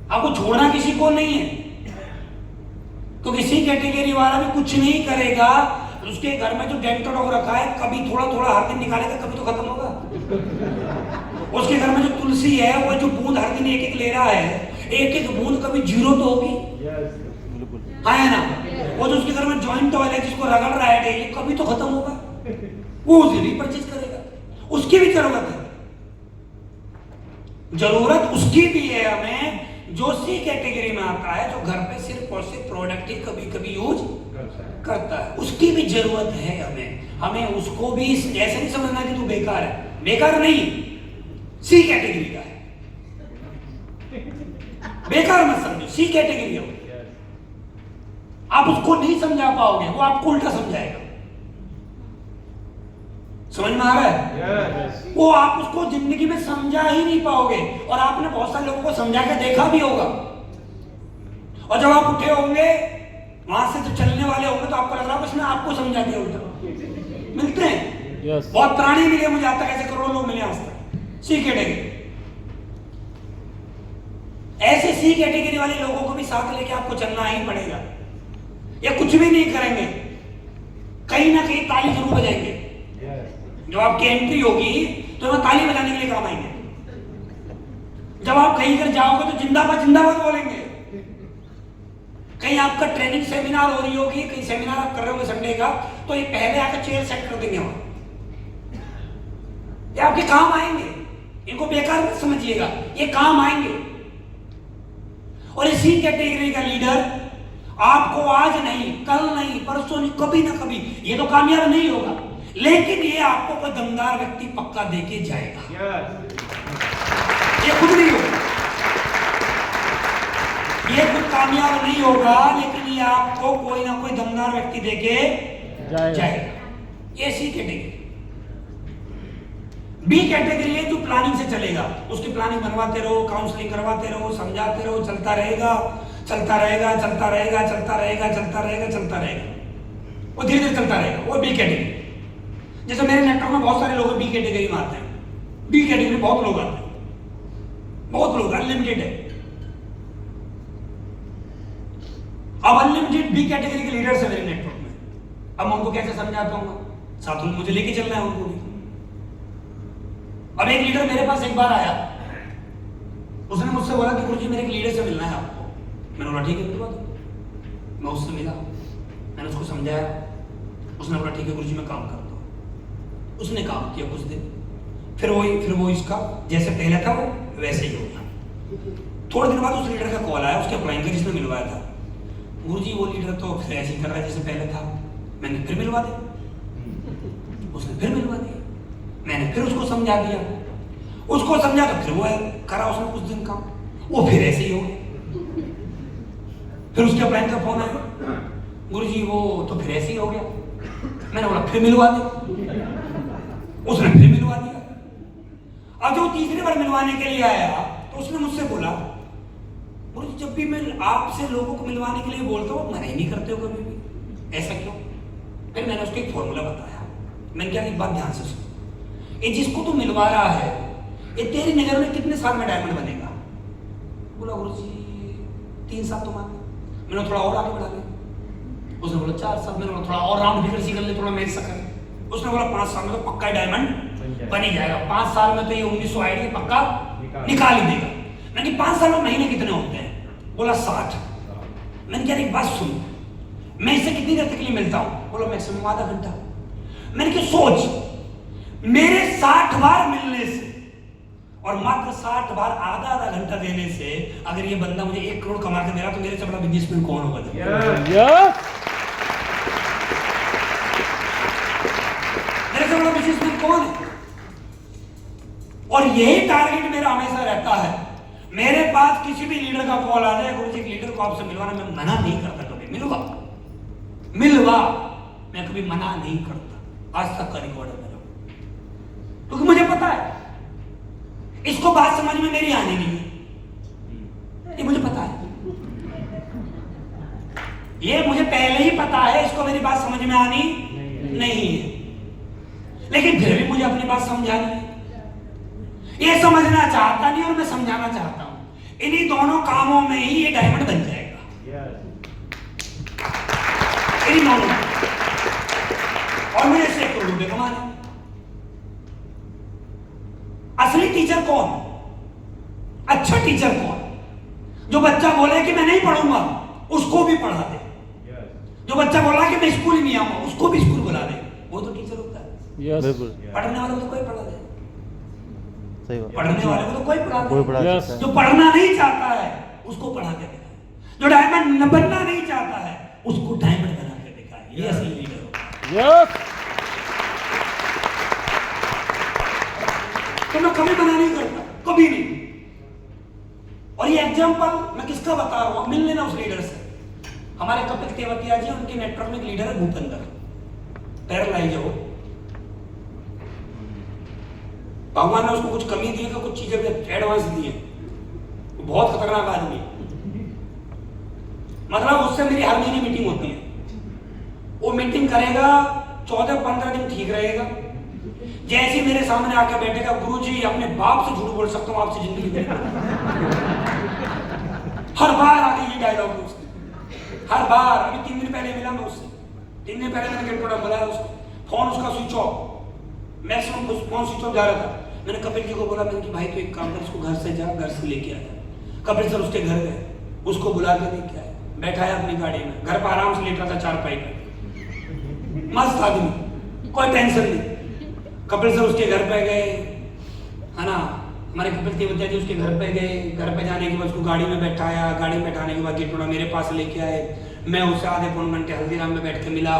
A: आपको छोड़ना किसी को नहीं है, क्योंकि सी कैटेगरी वाला भी कुछ नहीं करेगा, उसके घर में जो डेंटोडॉग रखा है कभी थोड़ा थोड़ा हर दिन निकालेगा, कभी तो खत्म होगा। उसके घर में जो तुलसी है वो जो बूंद हर दिन एक एक ले रहा है, एक एक बूंद कभी जीरो तो होगी, हाँ है ना। वो जो उसके घर में जॉइंट ऑयल है जिसको रगड़ रहा है डेली, कभी तो खत्म होगा, वो उसे भी परचेज करेगा, उसकी भी जरूरत है। जरूरत उसकी भी है हमें जो सी कैटेगरी में आता है, जो घर पे सिर्फ और सिर्फ प्रोडक्ट ही कभी कभी यूज करता है, उसकी भी जरूरत है हमें। हमें उसको भी ऐसे नहीं समझना कि तू बेकार है, बेकार नहीं, सी कैटेगरी का है, बेकार मत समझो, सी कैटेगरी हो। आप उसको नहीं समझा पाओगे, वो आपको उल्टा समझाएगा। समझ में आ रहा है? वो आप उसको जिंदगी में समझा ही नहीं पाओगे, और आपने बहुत सारे लोगों को समझा के देखा भी होगा, और जब आप उठे होंगे वहां से तो चलने वाले होंगे तो आपको लग रहा है उसने आपको समझा दिया उल्टा। मिलते हैं बहुत प्राणी मिले मुझे, आता कैसे करोड़ों लोग मिले आज तक सी कैटेगरी। ऐसे सी कैटेगरी वाले लोगों को भी साथ लेके आपको चलना ही पड़ेगा। ये कुछ भी नहीं करेंगे, कहीं ना कहीं ताली जरूर बजाएंगे। जब आपकी एंट्री होगी तो वह ताली बजाने के लिए काम आएंगे, जब आप कहीं कर जाओगे तो जिंदाबाद जिंदाबाद बोलेंगे। कहीं आपका ट्रेनिंग सेमिनार हो रही होगी, कहीं सेमिनार आप कर रहे होंगे संडे का, तो ये पहले आकर चेयर सेट कर देंगे वहां। ये आपके काम आएंगे, इनको बेकार मत समझिएगा, ये काम आएंगे। और इसी कैटेगरी का लीडर आपको आज नहीं, कल नहीं, परसों नहीं, कभी ना कभी ये तो कामयाब नहीं होगा, लेकिन ये आपको कोई दमदार व्यक्ति पक्का देके जाएगा। ये खुद नहीं होगा, ये खुद कामयाब नहीं होगा, लेकिन ये आपको कोई ना कोई दमदार व्यक्ति देके जाएगा। ये सी कैटेगरी। बी कैटेगरी है जो प्लानिंग से चलेगा, उसकी प्लानिंग बनवाते रहो, काउंसलिंग करवाते रहो, समझाते रहो, चलता रहेगा चलता रहेगा चलता रहेगा चलता रहेगा चलता रहेगा चलता रहेगा, वो धीरे धीरे चलता रहेगा। वो बी कैटेगरी। जैसे मेरे नेटवर्क में बहुत सारे लोग बी कैटेगरी में आते हैं, बी कैटेगरी में बहुत लोग आते हैं, बहुत लोग, अनलिमिटेड है। अब अनलिमिटेड बी कैटेगरी के लीडर्स है मेरे नेटवर्क में। अब मैं उनको कैसे समझाता हूँ, साथ में मुझे लेके चलना है उनको भी। अब एक लीडर मेरे पास एक बार आया, उसने मुझसे बोला कि गुरुजी मेरे एक लीडर से मिलना है आपको। मैंने बोला ठीक है मिलवा दो। मैं उससे मिला, मैंने उसको समझाया, उसने बोला ठीक है गुरुजी मैं काम करता हूँ। उसने काम किया कुछ दिन, फिर वो इसका जैसे पहले था वो वैसे ही हो गया। थोड़े दिन बाद उस लीडर का कॉल आया, उसके अपलाइन का जिसने मिलवाया था, गुरुजी वो लीडर तो फिर ऐसे ही कर रहा है जैसे पहले था। मैंने फिर मिलवा दिया, उसने फिर मिलवा दिया, मैंने फिर उसको समझा दिया, उसको समझा तो फिर वो करा उसने कुछ दिन काम, वो फिर ऐसे ही हो गया। फिर उसके अपलाइन का फोन आया, गुरुजी वो तो फिर ऐसे ही हो गया। मैंने बोला फिर मिलवा दे, उसने फिर मिलवा दिया। अब जो तीसरी बार मिलवाने के लिए आया तो उसने मुझसे बोला गुरुजी जब भी मैं आपसे लोगों को मिलवाने के लिए बोलता हूँ मना ही नहीं करते हो कभी भी, ऐसा क्यों? फिर मैंने उसको एक फॉर्मूला बताया। मैंने क्या, एक बात ध्यान से सुन, ये जिसको तू मिलवा रहा है ये तेरी नजर में कितने साल में डायमंड बनेगा? बोला गुरुजी 3 साल तो मान। मैंने थोड़ा और आगे बढ़ा दिया, उसने बोला 4 साल। मैंने बोला थोड़ा और राउंड फिगर सी कर ले, थोड़ा मेरे सकर। उसने बोला 5 साल में तो पक्का डायमंड बन ही जाएगा, 5 साल में तो ये 1900 आईडी पक्का निकाल ही देगा। मैंने 5 साल में महीने कितने होते हैं? बोला 60। मैंने क्या एक बात सुन, मैं इससे कितनी देर तक के लिए मिलता हूँ? बोला मैक्सिमम आधा घंटा। मैंने क्या सोच, मेरे 60 बार मिलने से और मात्र 60 बार आधा घंटा देने से अगर ये बंदा मुझे 1 करोड़ कमा के दे रहा तो मेरे से बड़ा बिजनेसमैन कौन होगा? मेरे से बड़ा बिजनेसमैन कौन है? और यही टारगेट मेरा हमेशा रहता है। मेरे पास किसी भी लीडर का कॉल आ जाए, गुरुजी लीडर को आपसे मिलवाना, मैं मना नहीं करता कभी। मिलवा मैं कभी मना नहीं करता, आज तक का रिकॉर्ड है मेरा, क्योंकि मुझे पता है इसको बात समझ में मेरी आनी नहीं है, ये मुझे पता है, ये मुझे पहले ही पता है इसको मेरी बात समझ में आनी नहीं है, लेकिन फिर भी मुझे अपनी बात समझानी है। ये समझना चाहता नहीं और मैं समझाना चाहता हूं, इन्हीं दोनों कामों में ही ये डायमंड बन जाएगा। मेरी नॉन और मुझे इससे 1 करोड़ रुपए कमाने। असली टीचर कौन? अच्छा टीचर कौन? जो बच्चा बोले कि मैं नहीं पढ़ूंगा उसको भी पढ़ा दे, जो बच्चा बोला कि मैं स्कूल ही नहीं आऊंगा उसको भी स्कूल बुला दे, वो तो टीचर होता है।
B: यस
C: बिल्कुल
A: पढ़ने वाले को तो कोई पढ़ा दे,
C: सही बात।
A: पढ़ने वाले को तो कोई पढ़ा
C: कोई
A: दे,
C: पढ़ा
B: Yes.
C: सकता है।
A: जो पढ़ना नहीं चाहता है उसको पढ़ा के दिखाए, जो डायमंड न बनना नहीं चाहता है उसको डायमंड बना के दिखाए, ये असली लीडर होता है।
B: यस
A: तो मैं कभी मना नहीं करता, कभी नहीं। और ये एग्जांपल मैं किसका बता रहा हूं, मिल लेना उस लीडर से। हमारे कपिल तेवतिया जी, उनके नेटवर्क में एक लीडर है भूपेंद्र, पैरालाइज हो, भगवान ने उसको कुछ कमी दी है तो कुछ चीजें भी एडवांस दी है, वो बहुत खतरनाक आदमी है। मतलब उससे मेरी हर महीने मीटिंग होती है, वो मीटिंग करेगा 14-15 दिन ठीक रहेगा, जैसे ही मेरे सामने आके बैठेगा, गुरुजी अपने बाप से झूठ बोल सकता हूं आपसे जिंदगी में। हर बार आगे ये डायलॉग है उसका, हर बार। अभी 3 दिन पहले मिला मैं उससे, 3 दिन पहले मैंने प्रोग्राम बुलाया उसको, फोन उसका switch off, maximum phone switch off जा रहा था। मैंने कपिल जी को बोला, मैंने कि भाई तो एक काम कर, इसको घर से जा, घर से लेके आया। कपिल सर उसके घर गए, उसको बुला के लेके आए, बैठाया अपनी गाड़ी में, घर पर आराम से लेट रहा था चारपाई पे, मस्त आदमी, कोई टेंशन नहीं। कपिल सर उसके घर पे गए, है ना, हमारे कपिल तेवतिया जी उसके घर पे गए, घर पे जाने के बाद उसको गाड़ी में बैठाया, गाड़ी में बैठाने के बाद गेटोड़ा मेरे पास लेके आए, मैं उससे आधे पौन घंटे हल्दीराम में बैठ के मिला,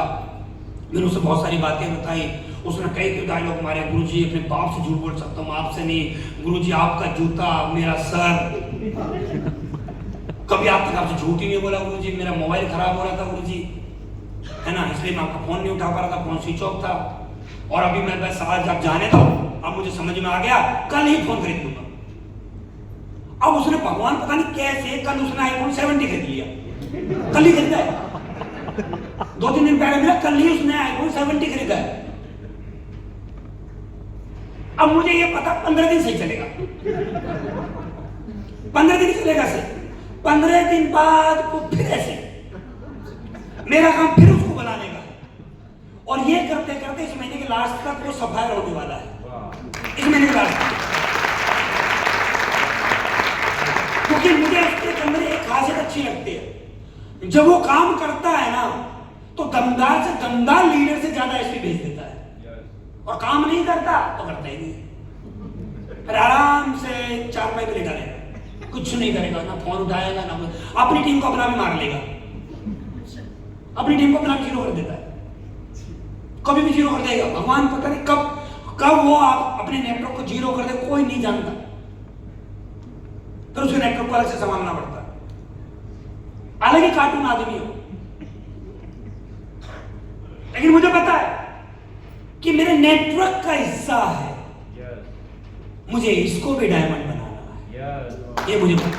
A: मैंने उससे बहुत सारी बातें बताई। उसने कई डायलॉग मारे, गुरुजी अपने बाप से झूठ बोल सकता हूँ, आपसे नहीं, गुरुजी आपका जूता मेरा सर, कभी आप तक आपसे झूठ ही नहीं बोला गुरुजी, मेरा मोबाइल खराब हो रहा था गुरुजी, है ना, इसलिए मैं आपका फोन नहीं उठा पा रहा था, फोन स्विच ऑफ था, और अभी मैं बस आज आप जाने दो, अब मुझे समझ में आ गया, कल ही फोन खरीद लूंगा। अब उसने भगवान पता नहीं कैसे, कल उसने आईफोन 70 खरीद लिया, कल ही खरीदा है, 2-3 दिन पहले मिला, कल ही उसने आईफोन 70 खरीदा है। अब मुझे ये पता 15 दिन से चलेगा, 15 दिन चलेगा से, 15 दिन बाद वो फिर ऐसे, मेरा काम फिर उसको बनाने का, और ये करते करते इस महीने के लास्ट तक वो सफायर होने वाला है, इस महीने के लास्ट तक। क्योंकि मुझे उसके अंदर एक खासियत अच्छी लगती है, जब वो काम करता है ना तो दमदार से दमदार लीडर से ज्यादा एसपी भेज देता है, और काम नहीं करता तो करता ही नहीं, फिर आराम से चारपाई पे लेटा रहेगा, कुछ नहीं करेगा, ना फोन उठाएगा ना, अपनी टीम को अपना भी मार लेगा, अपनी टीम को अपना जीरो कर देता है, कभी भी जीरो कर देगा। भगवान पता नहीं कब कब वो आप अपने नेटवर्क को जीरो कर दे, कोई नहीं जानता, फिर उसके नेटवर्क को अलग से संभालना पड़ता है, अलग ही कार्टून आदमी हो। लेकिन मुझे पता है कि मेरे नेटवर्क का हिस्सा है, मुझे इसको भी डायमंड बनाना है, ये मुझे पता है,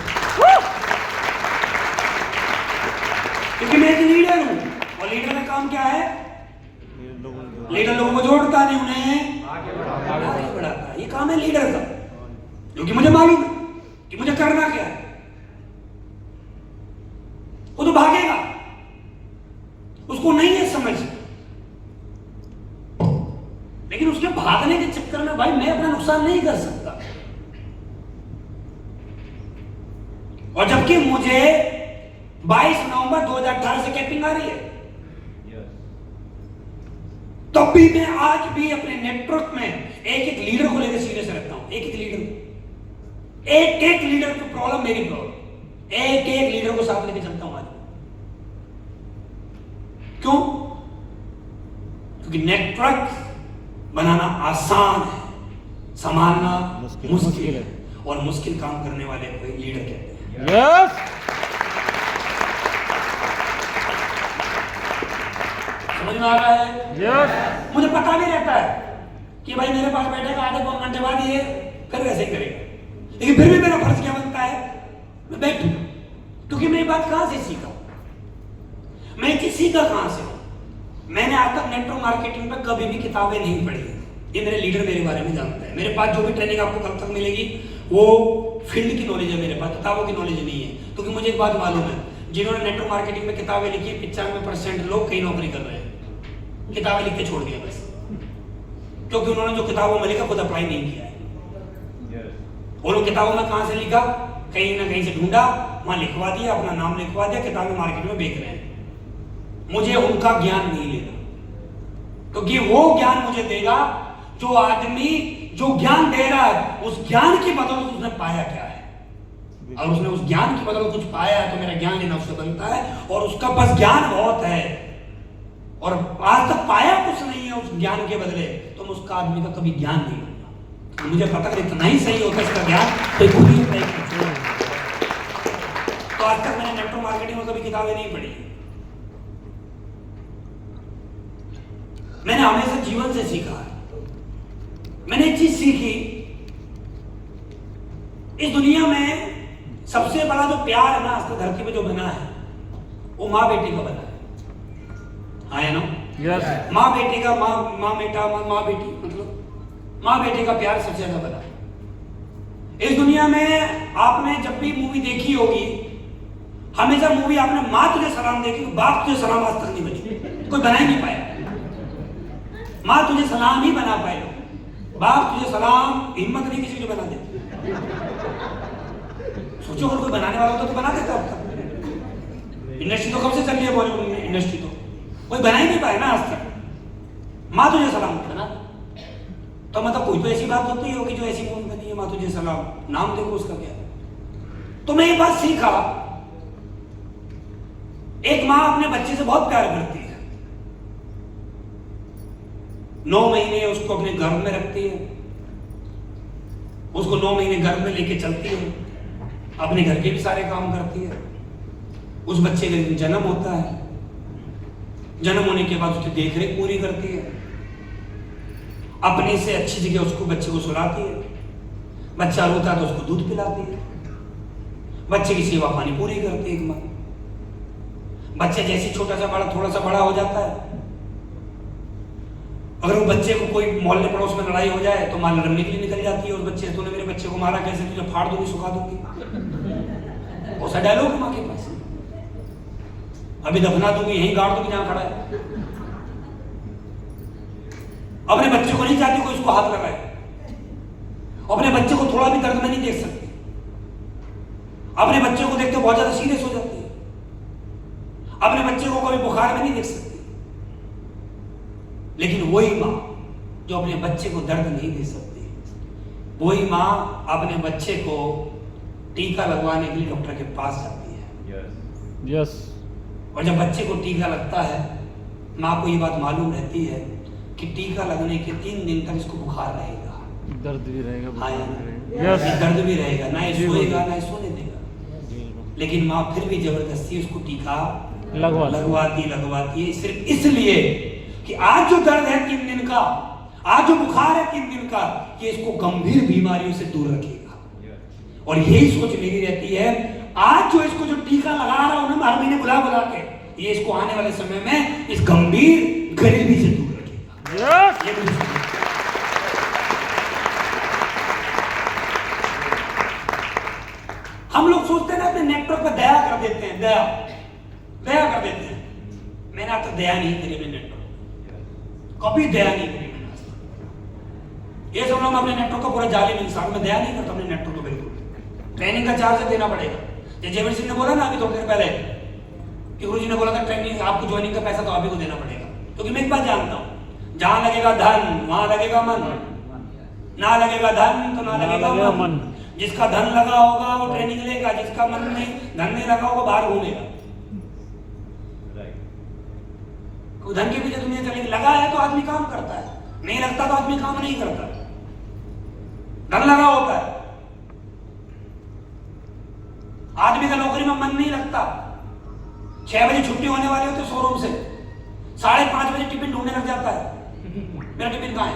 A: क्योंकि मैं एक लीडर हूं, और लीडर का काम क्या है, लीडर लोगों को जोड़ता नहीं, उन्हें आगे बढ़ाता है, ये काम है लीडर का, क्योंकि मुझे मालूम है कि मुझे करना क्या है। वो तो भागेगा, उसको नहीं है समझ, लेकिन उसके भागने के चक्कर में भाई मैं अपना नुकसान नहीं कर सकता। और जबकि मुझे 22 नवंबर 2018 से कैपिंग आ रही है, तब भी मैं आज भी अपने नेटवर्क में एक एक लीडर को लेकर सीरियस रहता हूं, एक एक लीडर की प्रॉब्लम मेरी प्रॉब्लम, एक एक लीडर को साथ लेकर चलता हूं आज। क्यों? क्योंकि नेटवर्क बनाना आसान है, संभालना मुश्किल है, और मुश्किल काम करने वाले को लीडर कहते हैं।
B: यस
A: समझ में आ रहा है?
B: यस
A: मुझे पता भी रहता है कि भाई मेरे पास बैठेगा, आधे पौन घंटे बाद ये फिर वैसे ही करेगा, लेकिन फिर भी मेरा फर्ज क्या बनता है, मैं बैठूं, क्योंकि मैं ये बात कहां से सीखा, मैं सीखा कहां से हूं। मैंने आज तक नेटवर्क मार्केटिंग पर कभी भी किताबें नहीं पढ़ी, ये मेरे लीडर मेरे बारे में जानते हैं। मेरे पास जो भी ट्रेनिंग आपको कल तक मिलेगी वो फील्ड की नॉलेज है, मेरे पास किताबों की नॉलेज नहीं है, क्योंकि मुझे एक बात मालूम है, जिन्होंने नेटवर्क मार्केटिंग में किताबें लिखी 95% लोग कई नौकरी कर रहे हैं, किताबें लिख के छोड़ दिया बस, क्योंकि उन्होंने जो किताबों में लिखा खुद अप्लाई नहीं किया है। वो लोग किताबों में कहां से लिखा, कहीं ना कहीं से ढूंढा, वहां लिखवा दिया, अपना नाम लिखवा दिया, किताबें मार्केट में बेच रहे हैं। मुझे उनका ज्ञान नहीं लेना, क्योंकि वो ज्ञान मुझे देगा जो आदमी जो ज्ञान दे रहा है उस ज्ञान की बदौलत उसने पाया क्या है, और उसने उस ज्ञान की बदौलत कुछ पाया है तो मेरा ज्ञान लेना उससे बनता है, और उसका बस ज्ञान बहुत है और आज तक पाया कुछ नहीं है उस ज्ञान के बदले, तो मैं उसका आदमी का कभी ज्ञान नहीं लूंगा। मुझे पता है इतना ही सही होता है इसका ज्ञान, तो खुद ही नहीं। तो आज तक मैंने नेटवर्क मार्केटिंग में कभी किताबें नहीं पढ़ी, मैंने हमेशा जीवन से सीखा है। मैंने एक चीज सीखी, इस दुनिया में सबसे बड़ा जो प्यार है ना आज तक धरती पे जो बना है वो माँ बेटी का बना है, हाँ या नो?
B: यस।
A: माँ बेटी का, माँ बेटा, माँ बेटी, मतलब माँ बेटी का प्यार सबसे ज्यादा बना है इस दुनिया में। आपने जब भी मूवी देखी होगी, हमेशा मूवी आपने माँ तुझे सलाम देखी, बाप तुझे सलाम आज तक नहीं बनी, कोई बना ही नहीं पाया। माँ तुझे सलाम ही बना पाए, बाप तुझे सलाम हिम्मत नहीं किसी को बना दे। सोचो अगर कोई बनाने वाला होता तो बना देता अब तक। इंडस्ट्री तो कब से चल रही है बॉलीवुड में, इंडस्ट्री तो कोई बना ही नहीं पाया ना आज तक। माँ तुझे सलाम बना, तो मतलब कोई तो ऐसी बात होती होगी जो ऐसी मूवी बनी है माँ तुझे सलाम, नाम देखो उसका क्या। तो मैं ये बात सीखा, एक माँ अपने बच्चे से बहुत प्यार करती है, 9 महीने उसको अपने गर्भ में रखती है, उसको 9 महीने गर्भ में लेके चलती है, अपने घर के भी सारे काम करती है। उस बच्चे का जन्म होता है, जन्म होने के बाद उसकी देखरेख पूरी करती है, अपने से अच्छी जगह उसको बच्चे को सुलाती है, बच्चा रोता है तो उसको दूध पिलाती है, बच्चे की सेवा पानी पूरी करती है एक माँ। बच्चे जैसे छोटा सा बड़ा थोड़ा सा बड़ा हो जाता है, अगर वो बच्चे को कोई मोहल्ले पड़ोस में लड़ाई हो जाए तो माँ लड़ने के लिए निकल जाती है उस बच्चे से, तूने मेरे बच्चे को मारा कैसे, तुझे फाड़ दूंगी सुखा दूंगी, वो सा डायलॉग है माँ के पास, अभी दफना दूंगी यहीं गाड़ दूंगी जहां खड़ा है। अपने बच्चे को नहीं चाहती कोई उसको हाथ लगाए, अपने बच्चे को थोड़ा भी दर्द में नहीं देख सकती, अपने बच्चे को देखते बहुत ज्यादा सीरियस हो जाती है, अपने बच्चे को कभी बुखार में नहीं देख सकती। लेकिन वही माँ जो अपने बच्चे को दर्द नहीं दे सकती, वही माँ अपने बच्चे को टीका लगवाने के लिए डॉक्टर के पास जाती है।
B: यस।
A: और जब बच्चे को टीका लगता है, माँ को ये बात मालूम रहती है कि टीका लगने के 3 दिन तक इसको बुखार रहेगा,
B: दर्द भी रहेगा,
A: हाँ
B: यस,
A: दर्द भी रहेगा, ना ये सोएगा ना ये सोने देगा, लेकिन माँ फिर भी जबरदस्ती उसको टीका लगवाती है, सिर्फ इसलिए कि आज जो दर्द है 3 दिन का, आज जो बुखार है 3 दिन का, ये इसको गंभीर बीमारियों से दूर रखेगा। और यही सोच मेरी रहती है, आज जो इसको जो टीका लगा रहा हूं ना हर महीने बुला के, ये इसको आने वाले समय में इस गंभीर गरीबी से दूर रखेगा। ये मेरी सोच है। हम लोग सोचते हैं ना अपने नेटवर्क पर दया कर देते हैं, दया कर देते हैं। मैंने आज तक दया नहीं करी अपने नेटवर्क, कभी दया नहीं करी मैंने आज तक। ये सब लोग अपने नेटवर्क का पूरा जालिम इंसान, में दया नहीं करता अपने नेटवर्क को बिल्कुल। ट्रेनिंग का चार्ज देना पड़ेगा। जयवीर सिंह ने बोला ना अभी थोड़ी देर पहले कि गुरुजी ने बोला था ट्रेनिंग आपको ज्वाइनिंग का पैसा तो आप ही को देना पड़ेगा, क्योंकि मैं एक बात जानता हूँ, जहां लगेगा धन वहां लगेगा मन, ना लगेगा धन तो ना लगेगा मन। जिसका धन लगा होगा वो ट्रेनिंग लेगा, जिसका मन नहीं धन नहीं लगा होगा बाहर घूमेगा। धन के पीछे दुनिया चलेगी, लगा है तो आदमी काम करता है, नहीं लगता तो आदमी काम नहीं करता। धन लगा होता है, आदमी का नौकरी में मन नहीं लगता। 6 बजे छुट्टी होने वाली होती है शोरूम से, 5:30 बजे टिफिन ढूंढने लग जाता है, मेरा टिफिन कहाँ है,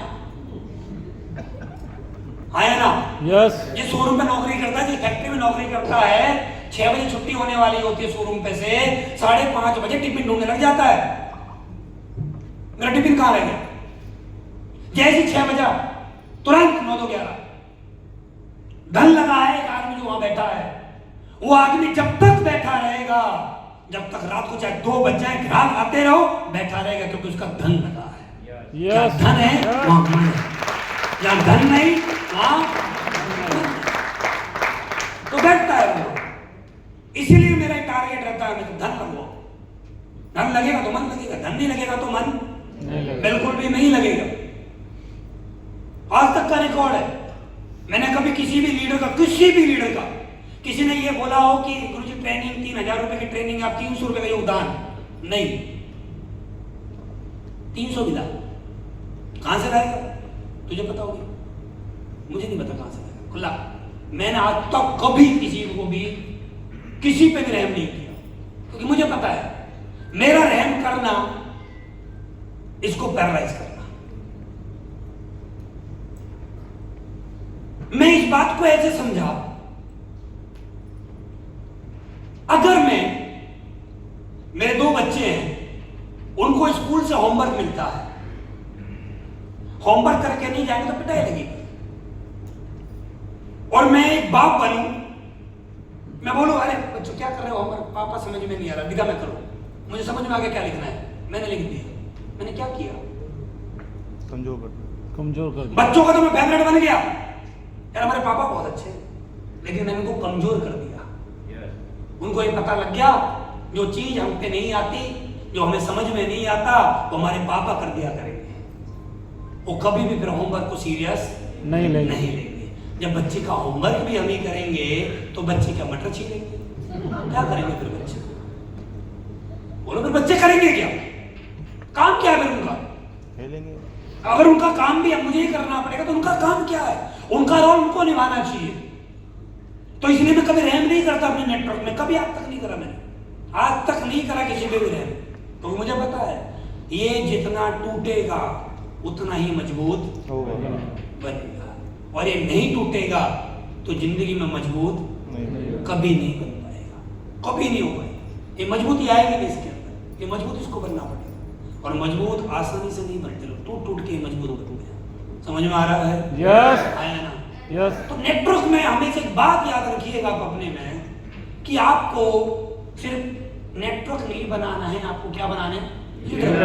A: हाँ या ना?
B: यस।
A: जिस शोरूम पे नौकरी करता है, जिस फैक्ट्री में नौकरी करता है, 6 बजे छुट्टी होने वाली होती है शोरूम पे से, 5:30 बजे टिफिन ढूंढने लग जाता है, मेरा टिफिन कहाँ रह गया। जैसे 6 बजा तुरंत 9 तो 11 धन लगा है। एक आदमी जो वहां बैठा है, वो आदमी जब तक बैठा रहेगा जब तक रात को चाहे 2 बज जाए ग्राहक आते रहो, बैठा रहेगा, क्योंकि उसका धन लगा है। क्या
B: यस
A: धन है वहां मन है, जहां धन नहीं वहां तो बैठता है वो। इसीलिए मेरा टारगेट रहता है, मैं धन लगवाओ। धन लगेगा तो मन लगेगा, धन नहीं लगेगा तो मन
B: नहीं लगा।
A: बिल्कुल भी नहीं लगेगा। आज तक का रिकॉर्ड है, मैंने कभी किसी भी लीडर का किसी ने ये बोला हो कि गुरुजी ट्रेनिंग 3000 रुपए की ट्रेनिंग, आप 300 रुपए का योगदान, नहीं। 300 मिला, कहां से लाएगा तुझे पता होगी, मुझे नहीं पता कहां से लाएगा, खुला। मैंने आज तक कभी किसी को भी किसी पे भी रहम नहीं किया, क्योंकि मुझे पता है मेरा रहम करना इसको पैरालाइज करना। मैं इस बात को ऐसे समझा, अगर मेरे 2 बच्चे हैं, उनको स्कूल से होमवर्क मिलता है, होमवर्क करके नहीं जाएंगे तो पिटाई लगेगी, और मैं एक बाप बनूं, मैं बोलूं अरे बच्चों क्या कर रहे हो होमवर्क, पापा समझ में नहीं आ रहा, दिखा मैं करूं, मुझे समझ में आ गया क्या लिखना है, मैंने लिख दिया। मैंने क्या किया?
B: कमजोर कर दिया।
A: बच्चों का तो मैं फेवरेट बन गया, यार हमारे पापा बहुत अच्छे हैं, लेकिन मैंने उनको कमजोर कर दिया। उनको ये पता लग गया जो चीज हम पे नहीं आती, जो हमें समझ में नहीं आता, वो हमारे पापा कर दिया करेंगे। वो कभी भी फिर होमवर्क को सीरियस
B: नहीं लेंगे।
A: जब बच्चे का होमवर्क भी हम ही करेंगे तो बच्चे क्या मटर छीलेंगे? क्या करेंगे फिर बच्चे? बोलो फिर बच्चे करेंगे क्या? काम क्या है फिर उनका? खेलेंगे। अगर उनका काम भी मुझे ही करना पड़ेगा तो उनका काम क्या है? उनका रोल उनको निभाना चाहिए। तो इसलिए मैं कभी रहम नहीं करता अपने नेटवर्क में, कभी आज तक नहीं करा मैंने, आज तक नहीं करा किसी पे भी रहम, तो मुझे पता है ये जितना टूटेगा उतना ही मजबूत बनेगा, और ये नहीं टूटेगा तो जिंदगी में मजबूत कभी नहीं बन पाएगा, कभी नहीं हो पाएगा। ये मजबूती आएगी नहीं इसके अंदर, ये मजबूत इसको बनना पड़ेगा, और मजबूत आसानी से नहीं बनते लोग, टूट के मजबूत बनते हैं। समझ में आ रहा है?
B: यस
A: आया ना?
B: यस।
A: तो नेटवर्क में हमेशा एक बात याद रखिएगा आप अपने में, कि आपको सिर्फ नेटवर्क नहीं बनाना है, आपको क्या बनाना है? लीडर।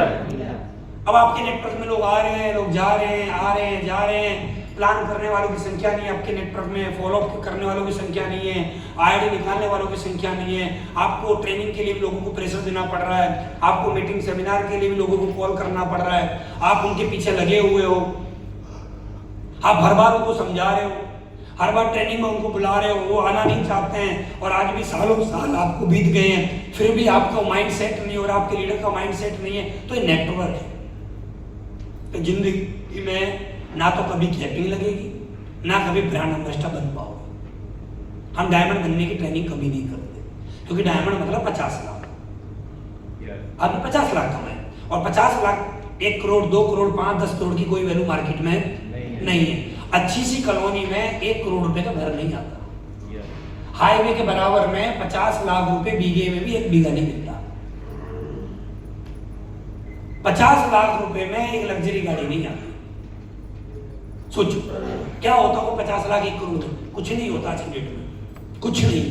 A: अब आपके नेटवर्क में लोग आ रहे हैं, लोग जा रहे हैं, आ रहे हैं, जा रहे हैं, प्लान करने वालों की संख्या नहीं है आपके नेटवर्क में, फॉलोअप करने वालों की संख्या नहीं है, आईडी निकालने वालों की संख्या नहीं है, आपको ट्रेनिंग के लिए भी लोगों को प्रेशर देना पड़ रहा है, आपको मीटिंग सेमिनार के लिए भी लोगों को कॉल करना पड़ रहा है, आप उनके पीछे लगे हुए हो, आप हर बार उनको समझा रहे हो, हर बार ट्रेनिंग में उनको बुला रहे हो, वो आना नहीं चाहते हैं, और आज भी सालों साल आपको बीत गए हैं, फिर भी आपका माइंड सेट नहीं, और आपके लीडर का माइंड सेट नहीं है, तो ये नेटवर्क है। तो जिंदगी में ना तो कभी कैपिंग लगेगी, ना कभी ब्रांड एम्बेसडर बन पाओगे। हम डायमंड बनने की ट्रेनिंग कभी नहीं करते, क्योंकि डायमंड मतलब 50 लाख। आपने 50 लाख कमाए, और 50 लाख 1 करोड़ 2 करोड़ 5-10 करोड़ की कोई वैल्यू मार्केट में नहीं है। अच्छी सी कॉलोनी में 1 करोड़ रुपए का घर नहीं आता, हाईवे के बराबर में 50 लाख रुपए बीघे में भी 1 बीघा नहीं मिलता, 50 लाख रुपए में एक लग्जरी गाड़ी नहीं आती। सोचो क्या होता हो 50 लाख 1 करोड़, कुछ नहीं होता आज की डेट में, कुछ नहीं।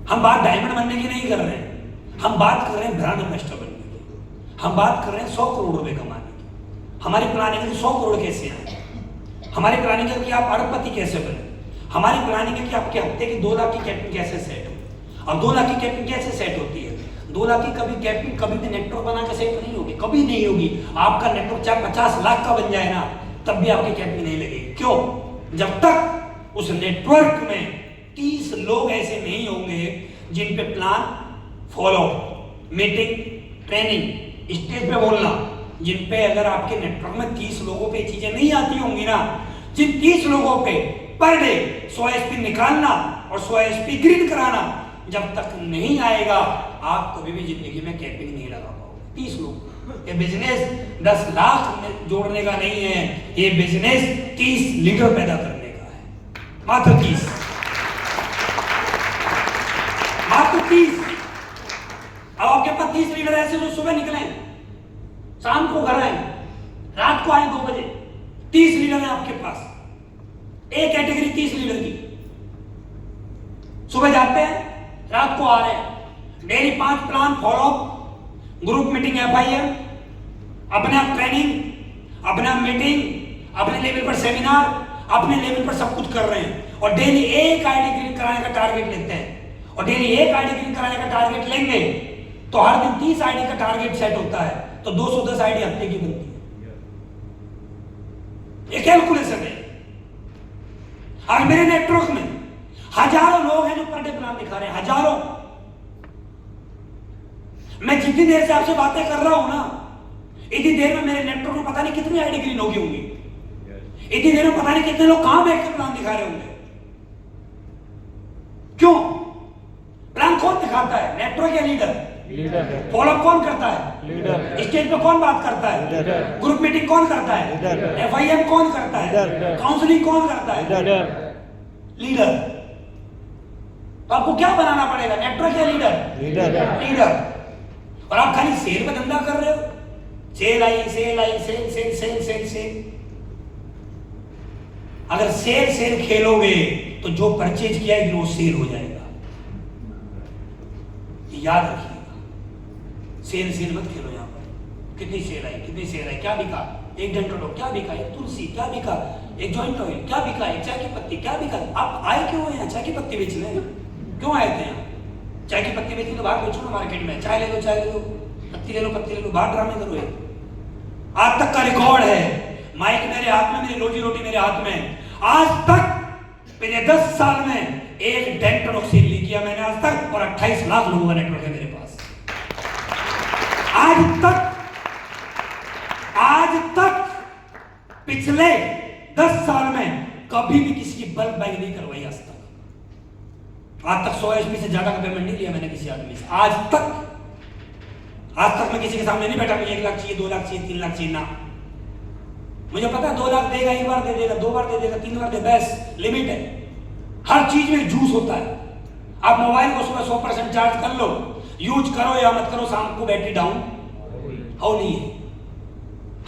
A: हम बात डायमंड बनने की नहीं कर रहे हैं, हम बात कर रहे हैं ब्रांड एम्बेसडर बनने की, हम बात कर रहे हैं 100 करोड़ रुपए कमाने की। हमारी प्लानिंग है कि 100 करोड़ कैसे आए, हमारी प्लानिंग है कि आप अरबपति कैसे बने, हमारी प्लानिंग है कि आपके हफ्ते की 2 लाख की कैपिंग कैसे सेट हो। अब 2 लाख की कैपिंग कैसे सेट होती है? 2 लाख की कभी कैपिंग कभी भी नेटवर्क बना के सेट नहीं होगी, कभी नहीं होगी। आपका नेटवर्क चाहे 50 लाख का बन जाए ना, तब भी आपकी कैपिंग नहीं लगेगी। क्यों? जब तक उस नेटवर्क में 30 लोग ऐसे नहीं होंगे जिन पे plan, follow, meeting, training, stage पे बोलना, जिन पे अगर आपके नेटवर्क में 30 लोगों पे चीजें नहीं आती होंगी ना, जिन 30 लोगों पे पर डे 100 SP निकालना और 100 SP ग्रीन कराना जब तक नहीं आएगा, आप कभी भी जिंदगी में कैपिंग नहीं लगा पाओगे। 30 लोग, ये बिजनेस 10 लाख जोड़ने का नहीं है, ये बिजनेस 30 लीडर पैदा करने का है, मात्र 30, मात्र 30। अब आपके पास 30 लीडर ऐसे जो सुबह निकले, शाम को घर आए, रात को आए 2 बजे, 30 लीडर हैं आपके पास, एक कैटेगरी 30 लीडर की। सुबह जाते हैं, रात को आ रहे हैं, daily 5 plan follow, group meeting FIM, अपने आप ट्रेनिंग, अपने आप मीटिंग, अपने लेवल पर सेमिनार, अपने लेवल पर सब कुछ कर रहे हैं। और डेली एक आईडी क्रिएट कराने का टारगेट लेते हैं, और डेली एक आईडी क्रिएट कराने का टारगेट लेंगे तो हर दिन 30 आईडी का टारगेट सेट होता है, तो 210 आईडी हफ्ते की बनती है। ये कैलकुलेशन है। और मेरे नेटवर्क में हजारों लोग हैं जो पर डे प्लान दिखा रहे हैं, हजारों। मैं जितनी देर से आपसे बातें कर रहा हूं ना, इतनी देर में मेरे नेटवर्क में पता नहीं कितनी आईडी ग्रीन होगी होंगी, इतनी देर में पता नहीं कितने लोग कहां बैठकर प्लान दिखा रहे होंगे। क्यों? प्लान कौन दिखाता है? नेटवर्क या लीडर?
B: लीडर।
A: फॉलो कौन करता है?
B: लीडर।
A: स्टेज पे कौन बात करता है?
B: लीडर।
A: ग्रुप मीटिंग कौन करता है?
B: लीडर।
A: FIM कौन करता है?
B: लीडर।
A: काउंसलिंग कौन करता है?
B: लीडर।
A: लीडर। तो आपको क्या बनाना पड़ेगा, नेटवर्क या लीडर?
B: लीडर।
A: लीडर। और आप खाली सेल पे धंधा कर रहे हो, सेल आई, सेल आई, sale sale sale sale sale. अगर सेल सेल खेलोगे तो जो परचेज किया है वो सेल हो जाएगा, याद रखिएगा। सेल सेल मत खेलो। यहां पर कितनी सेल आई, कितनी सेल आई, क्या बिका? एक डेंटोडो क्या बिका, एक तुलसी क्या बिका, एक जॉइंट ऑयल क्या बिका, एक चाय की पत्ती क्या बिका। आप आए क्यों हैं? चाय की पत्ती बेचने क्यों आए थे? यहाँ चाय की पत्ती बेचनी तो बाहर बेचो ना, मार्केट में चाय ले लो, चाय ले लो, पत्ती ले लो, पत्ती ले लो, बाहर ड्रामे करो। आज तक का रिकॉर्ड है, माइक मेरे हाथ में, मेरी रोजी रोटी मेरे हाथ में। आज तक पिछले 10 साल में एक डेंटोडो सेल नहीं किया मैंने आज तक, और 28 लाख लोगों का नेटवर्क है मेरे पास। आज तक पिछले 10 साल में कभी भी किसी की बल्क बाइंग नहीं करवाई आज तक। आज तक 100 HP से ज्यादा का पेमेंट नहीं लिया मैंने किसी आदमी से। आज तक मैं किसी के सामने नहीं बैठा, मुझे 1 लाख चाहिए, 2 लाख चाहिए, 3 लाख चाहिए ना। मुझे पता है 2 लाख देगा, 1 बार दे देगा, 2 बार दे देगा, 3 बार दे, बस लिमिट है। हर चीज में जूस होता है। आप मोबाइल को सुबह 100% चार्ज कर लो, यूज करो या मत करो, शाम को बैटरी डाउन हो नहीं है।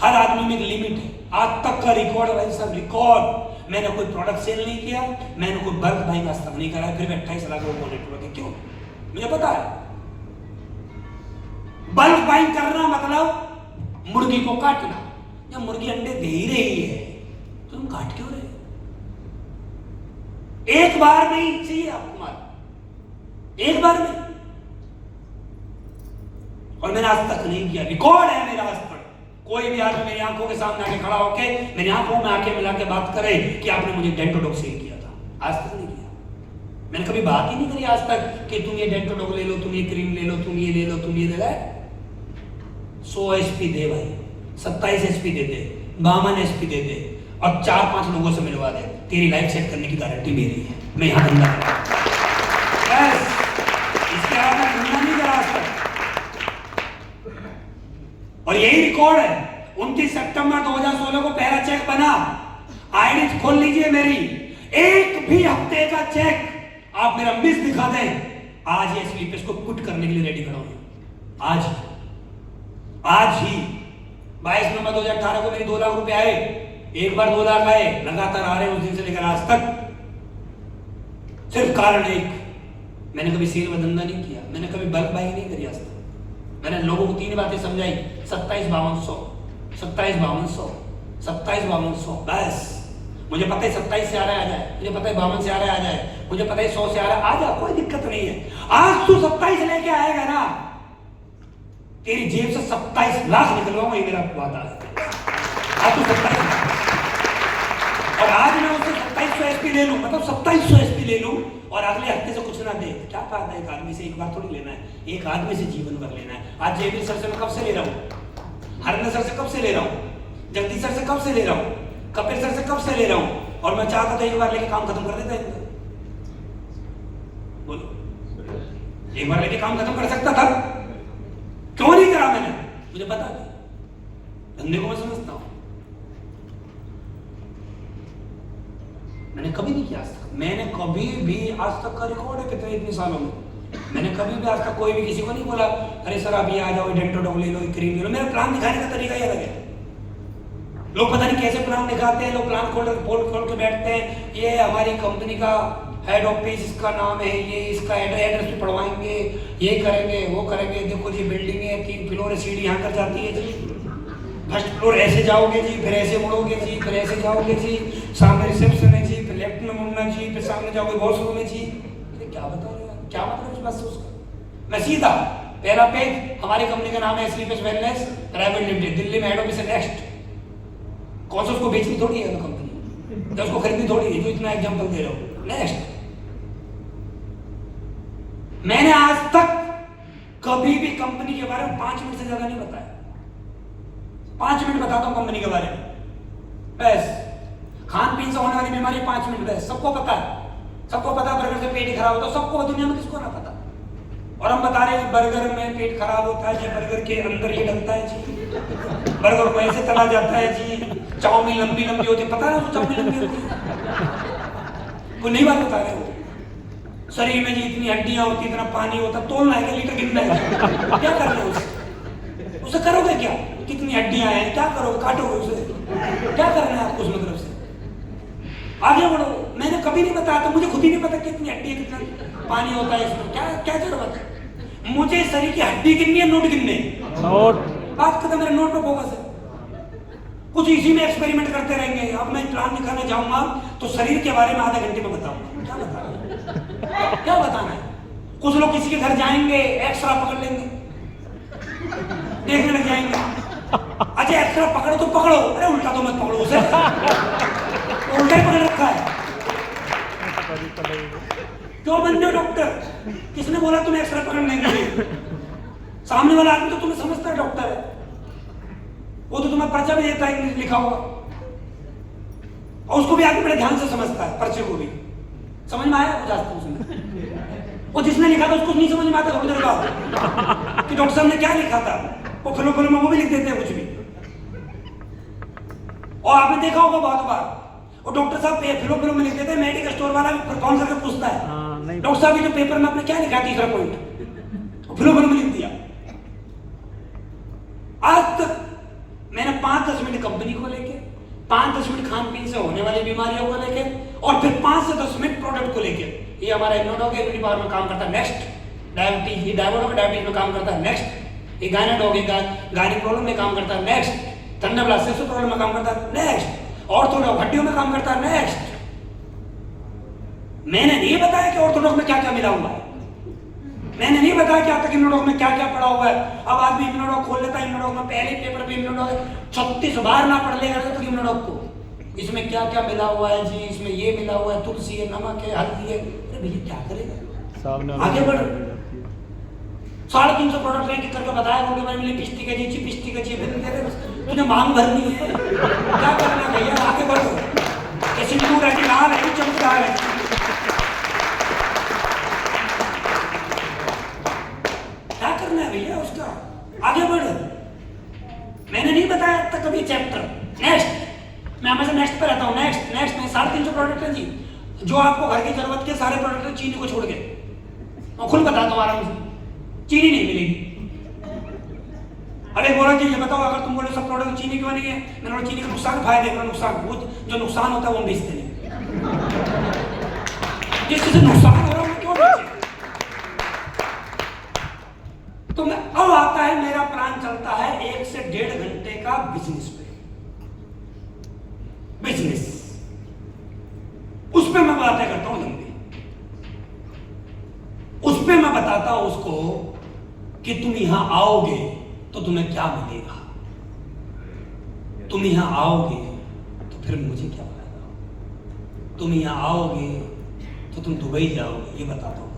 A: हर आदमी में एक लिमिट है। आज तक का रिकॉर्ड है भाई साहब, रिकॉर्ड। मैंने कोई प्रोडक्ट सेल नहीं किया, मैंने कोई बल्क बाइंग आज तक नहीं करा, फिर भी 28 लाख लोगों को नेटवर्क है। क्यों? मुझे पता है बल्क बाइंग करना मतलब मुर्गी को काटना। जब मुर्गी अंडे दे ही रही है तो तुम काट क्यों रहे? एक बार में ही चाहिए आपको माल, एक बार में। और मैंने आज तक नहीं किया, रिकॉर्ड है मेरा आज तक। कोई भी आदमी मेरी आंखों के सामने आके खड़ा होके मेरी आंखों में आके मिला के बात करे कि आपने मुझे डेंटोडॉग सेल किया था, आज तक नहीं किया। मैंने कभी बात ही नहीं करी आज तक कि तुम ये डेंटोडॉग ले लो, तुम ये क्रीम ले लो, तुम ये ले लो, तुम ये ले लो। 100 HP दे भाई, 27 SP दे दे, 52 SP दे दे, और 4-5 लोगों से मिलवा दे, तेरी लाइफ सेट करने की गारंटी मेरी है। मैं यहां धंधा कर रहा हूं, इसके अलावा धंधा नहीं करा आज तक। और यही रिकॉर्ड है। 29 सितंबर 2016 को पहला चेक बना। आईडी खोल लीजिए मेरी, एक भी हफ्ते का चेक आप मेरा मिस दिखा दें, आज ये स्लीपर्स को पुट करने के लिए रेडी खड़ा हूं। आज ही 22 नवंबर 2018 को मेरे 2 लाख रुपए आए। एक बार 2 लाख आए, लगातार आ रहे हैं उस दिन से लेकर आज तक। सिर्फ कारण एक, मैंने कभी सेल में धंधा नहीं किया, मैंने कभी बल्क बाइंग नहीं करी आज तक। मैंने लोगों को 3 बातें समझाई, 27-5200, 27-5200, 27-5200, बस। मुझे पता है 27 से आ रहा है आ जाए, मुझे पता है 52 से आ रहा है आ जाए, मुझे पता है 100 से आ रहा है आ जा, कोई दिक्कत नहीं है। आज तू 27 लेके आएगा ना, तेरी जेब से 27 लाख निकलवाऊंगा, ये मेरा वादा है। आज तू 27 लाख, और आज मैं उससे 2700 SP ले लूं, मतलब 2700 SP ले लूं, और अगले हफ्ते से कुछ ना दे, क्या फायदा है? एक आदमी से एक बार थोड़ी लेना है, एक आदमी से जीवन भर लेना है। आज जयवीर सर से मैं कब से ले रहा हूँ, हरने सर से कब से ले रहा हूँ, जगदीश सर से कब से ले रहा हूँ, कपिल सर से कब से ले रहा हूँ, और मैं चाहता तो एक बार लेके काम खत्म कर देता है। बोलो, एक बार लेके काम खत्म कर सकता था, क्यों नहीं करा मैंने? मुझे पता नहीं, धंधे को मैं समझता हूं। मैंने कभी नहीं किया आज तक, मैंने कभी भी आज तक का रिकॉर्ड है कितने इतने सालों में, मैंने कभी भी आज तक कोई भी किसी को नहीं बोला अरे सर आप ये आ जाओ, डेंटोडॉग ले लो, क्रीम ले लो। मेरा प्लान दिखाने का तरीका ही अलग है। लोग पता नहीं कैसे प्लान दिखाते हैं, लोग प्लान खोल के बैठते हैं, ये हमारी कंपनी का हेड ऑफिस, इसका नाम है ये, इसका एड्रेस भी पढ़वाएंगे, ये करेंगे वो करेंगे, देखो जी बिल्डिंग है 3 फ्लोर है, सीढ़ी यहाँ कर जाती है जी, फर्स्ट फ्लोर ऐसे जाओगे जी, फिर ऐसे मुड़ोगे जी, फिर ऐसे जाओगे जी, सामने रिसेप्शन है जी, फिर लेफ्ट में मुड़ना जी, फिर सामने जाओगे वॉशरूम है जी। क्या बता रहे हो, क्या मतलब इस बात से उसका। मैं सीधा पहला पेज, हमारी कंपनी का नाम है Sleepers Wellness Private Limited, Delhi में हेड ऑफिस है, नेक्स्ट। कौन सा उसको बेचनी थोड़ी है कंपनी, या उसको खरीदनी थोड़ी है, जो इतना एग्जांपल दे रहे हो। नेक्स्ट, मैंने आज तक कभी भी कंपनी के बारे में 5 मिनट से ज्यादा नहीं बताया। 5 मिनट बताता हूं कंपनी के बारे में बस। खान पीन से होने वाली बीमारी 5 मिनट बस, सबको पता है, सबको पता है बर्गर से पेट खराब होता है, सबको दुनिया में किसको ना पता। और हम बता रहे हैं बर्गर में पेट खराब होता है जी, बर्गर के अंदर ये डलता है जी, बर्गर को ऐसे तला जाता है जी, चाउमीन लंबी लंबी होती है, पता है चाउमीन लंबी होती है, कोई नई बात बता रहे हो। शरीर में जी इतनी हड्डियां होती, इतना पानी होता, तोलना है क्या, लीटर गिनना है क्या कर रहे हो उसे करोगे क्या, कितनी हड्डियां हैं, क्या करोगे, काटोगे उसे, क्या करना है आपको उस मतलब से। आगे बढ़ो, मैंने कभी नहीं बताया था, मुझे खुद ही नहीं पता कितनी हड्डी है, कितना पानी होता है इसमें, क्या क्या जरूरत है मुझे शरीर की हड्डी गिननी है, नोट गिनने,
B: नोट
A: बात करते मेरे नोट पे फोकस है। कुछ इसी में एक्सपेरिमेंट करते रहेंगे। अब मैं प्लान दिखाने जाऊंगा तो शरीर के बारे में आधे घंटे में बताऊंगा, क्या बताना क्या बताना है। कुछ लोग किसी के घर जाएंगे, एक्सरा पकड़ लेंगे, देखने लग जाएंगे, अच्छा एक्सरा पकड़ो तो पकड़ो, अरे उल्टा तो मत पकड़ो उसे, उल्टा ही पकड़ रखा है। क्यों बन रहे हो डॉक्टर, किसने बोला तुम्हें एक्सरा पकड़ने के लिए। सामने वाला आदमी तो तुम्हें समझता है डॉक्टर है, वो तो तुम्हें पर्चा भी देता है इंग्लिश लिखा हुआ, और उसको भी आदमी बड़े ध्यान से समझता है, पर्चे को भी समझ में आया उसमें। वो जिसने लिखा था उसको नहीं समझ में आता थोड़ी देर बाद कि डॉक्टर साहब ने क्या लिखा था, वो फिल्म में वो भी लिख देते हैं कुछ भी। और आपने देखा होगा बहुत बार वो डॉक्टर साहब फिल्म में लिख देते हैं, मेडिकल स्टोर वाला कौन सा पूछता है डॉक्टर साहब ये जो पेपर में आपने क्या लिखा, तीसरा पॉइंट फिल्म में लिख दिया। आज तक मैंने 5-10 मिनट कंपनी को लेके, 5-10 मिनट खान पीन से होने वाली बीमारियों को लेके, और फिर 5 से 10 मिनट प्रोडक्ट को लेके। ये हमारा इम्यूनोडॉग इम्यूनिटी पावर में काम करता है, नेक्स्ट डायबिटीज, ये डायबिटीज में काम करता है, नेक्स्ट ये गायनाडॉग गायनिक प्रॉब्लम में काम करता है, नेक्स्ट थंडरब्लास्ट सेक्सुअल प्रॉब्लम में काम करता है, नेक्स्ट ऑर्थोडॉग हड्डियों में काम करता है, नेक्स्ट। मैंने नहीं बताया कि ऑर्थोडॉग में क्या क्या मिला हुआ है, मैंने नहीं बताया कि अब तक इम्यूनोडॉग में क्या क्या पढ़ा हुआ है। अब आदमी इम्यूनोडॉग खोल लेता है, इम्यूनोडॉग में पहले पेपर पे इम्यूनोडॉग 36 बार ना पढ़ लेगा तो इम्यूनोडॉग को, इसमें क्या क्या मिला हुआ है जी, इसमें ये मिला हुआ है, तुलसी है, नमक है, हल्दी है। अरे भैया क्या करेगा, आगे बढ़। 350 प्रोडक्ट रैंक करके बताया उनके बारे में, लिपस्टिक है जी, चिपस्टिक है जी, तुझे मांग भरनी है, क्या करना भैया, आगे बढ़ो। ये सिंदूर है जी, लाल है, चमकदार है, भैया उसका, आगे बढ़। मैंने नहीं बताया अब तक कभी चैप्टर। नेक्स्ट, मैं हमेशा नेक्स्ट पे रहता हूँ, नेक्स्ट नेक्स्ट में 350 प्रोडक्ट है जी, जो आपको घर की जरूरत के सारे प्रोडक्ट है, चीनी को छोड़ के। मैं खुद बताता हूँ आराम से, चीनी नहीं मिलेगी। अरे बोला कि ये बताओ, अगर तुम बोले सब प्रोडक्ट चीनी क्यों नहीं है, मैंने बोला चीनी का नुकसान, फायदे का नुकसान, वो जो नुकसान होता है वो हम बेचते नहीं, जिस चीज से नुकसान हो रहा है वो क्यों बेचे। तो मैं अब आता है, मेरा प्लान चलता है 1 से 1.5 घंटे का बिजनेस पे, बिजनेस उस पे मैं बातें करता हूं लंबी, उस पे मैं बताता हूं उसको कि तुम यहां आओगे तो तुम्हें क्या मिलेगा, तुम यहां आओगे तो फिर मुझे क्या फायदा, तुम यहां आओगे तो तुम दुबई जाओगे, ये बताता हूं,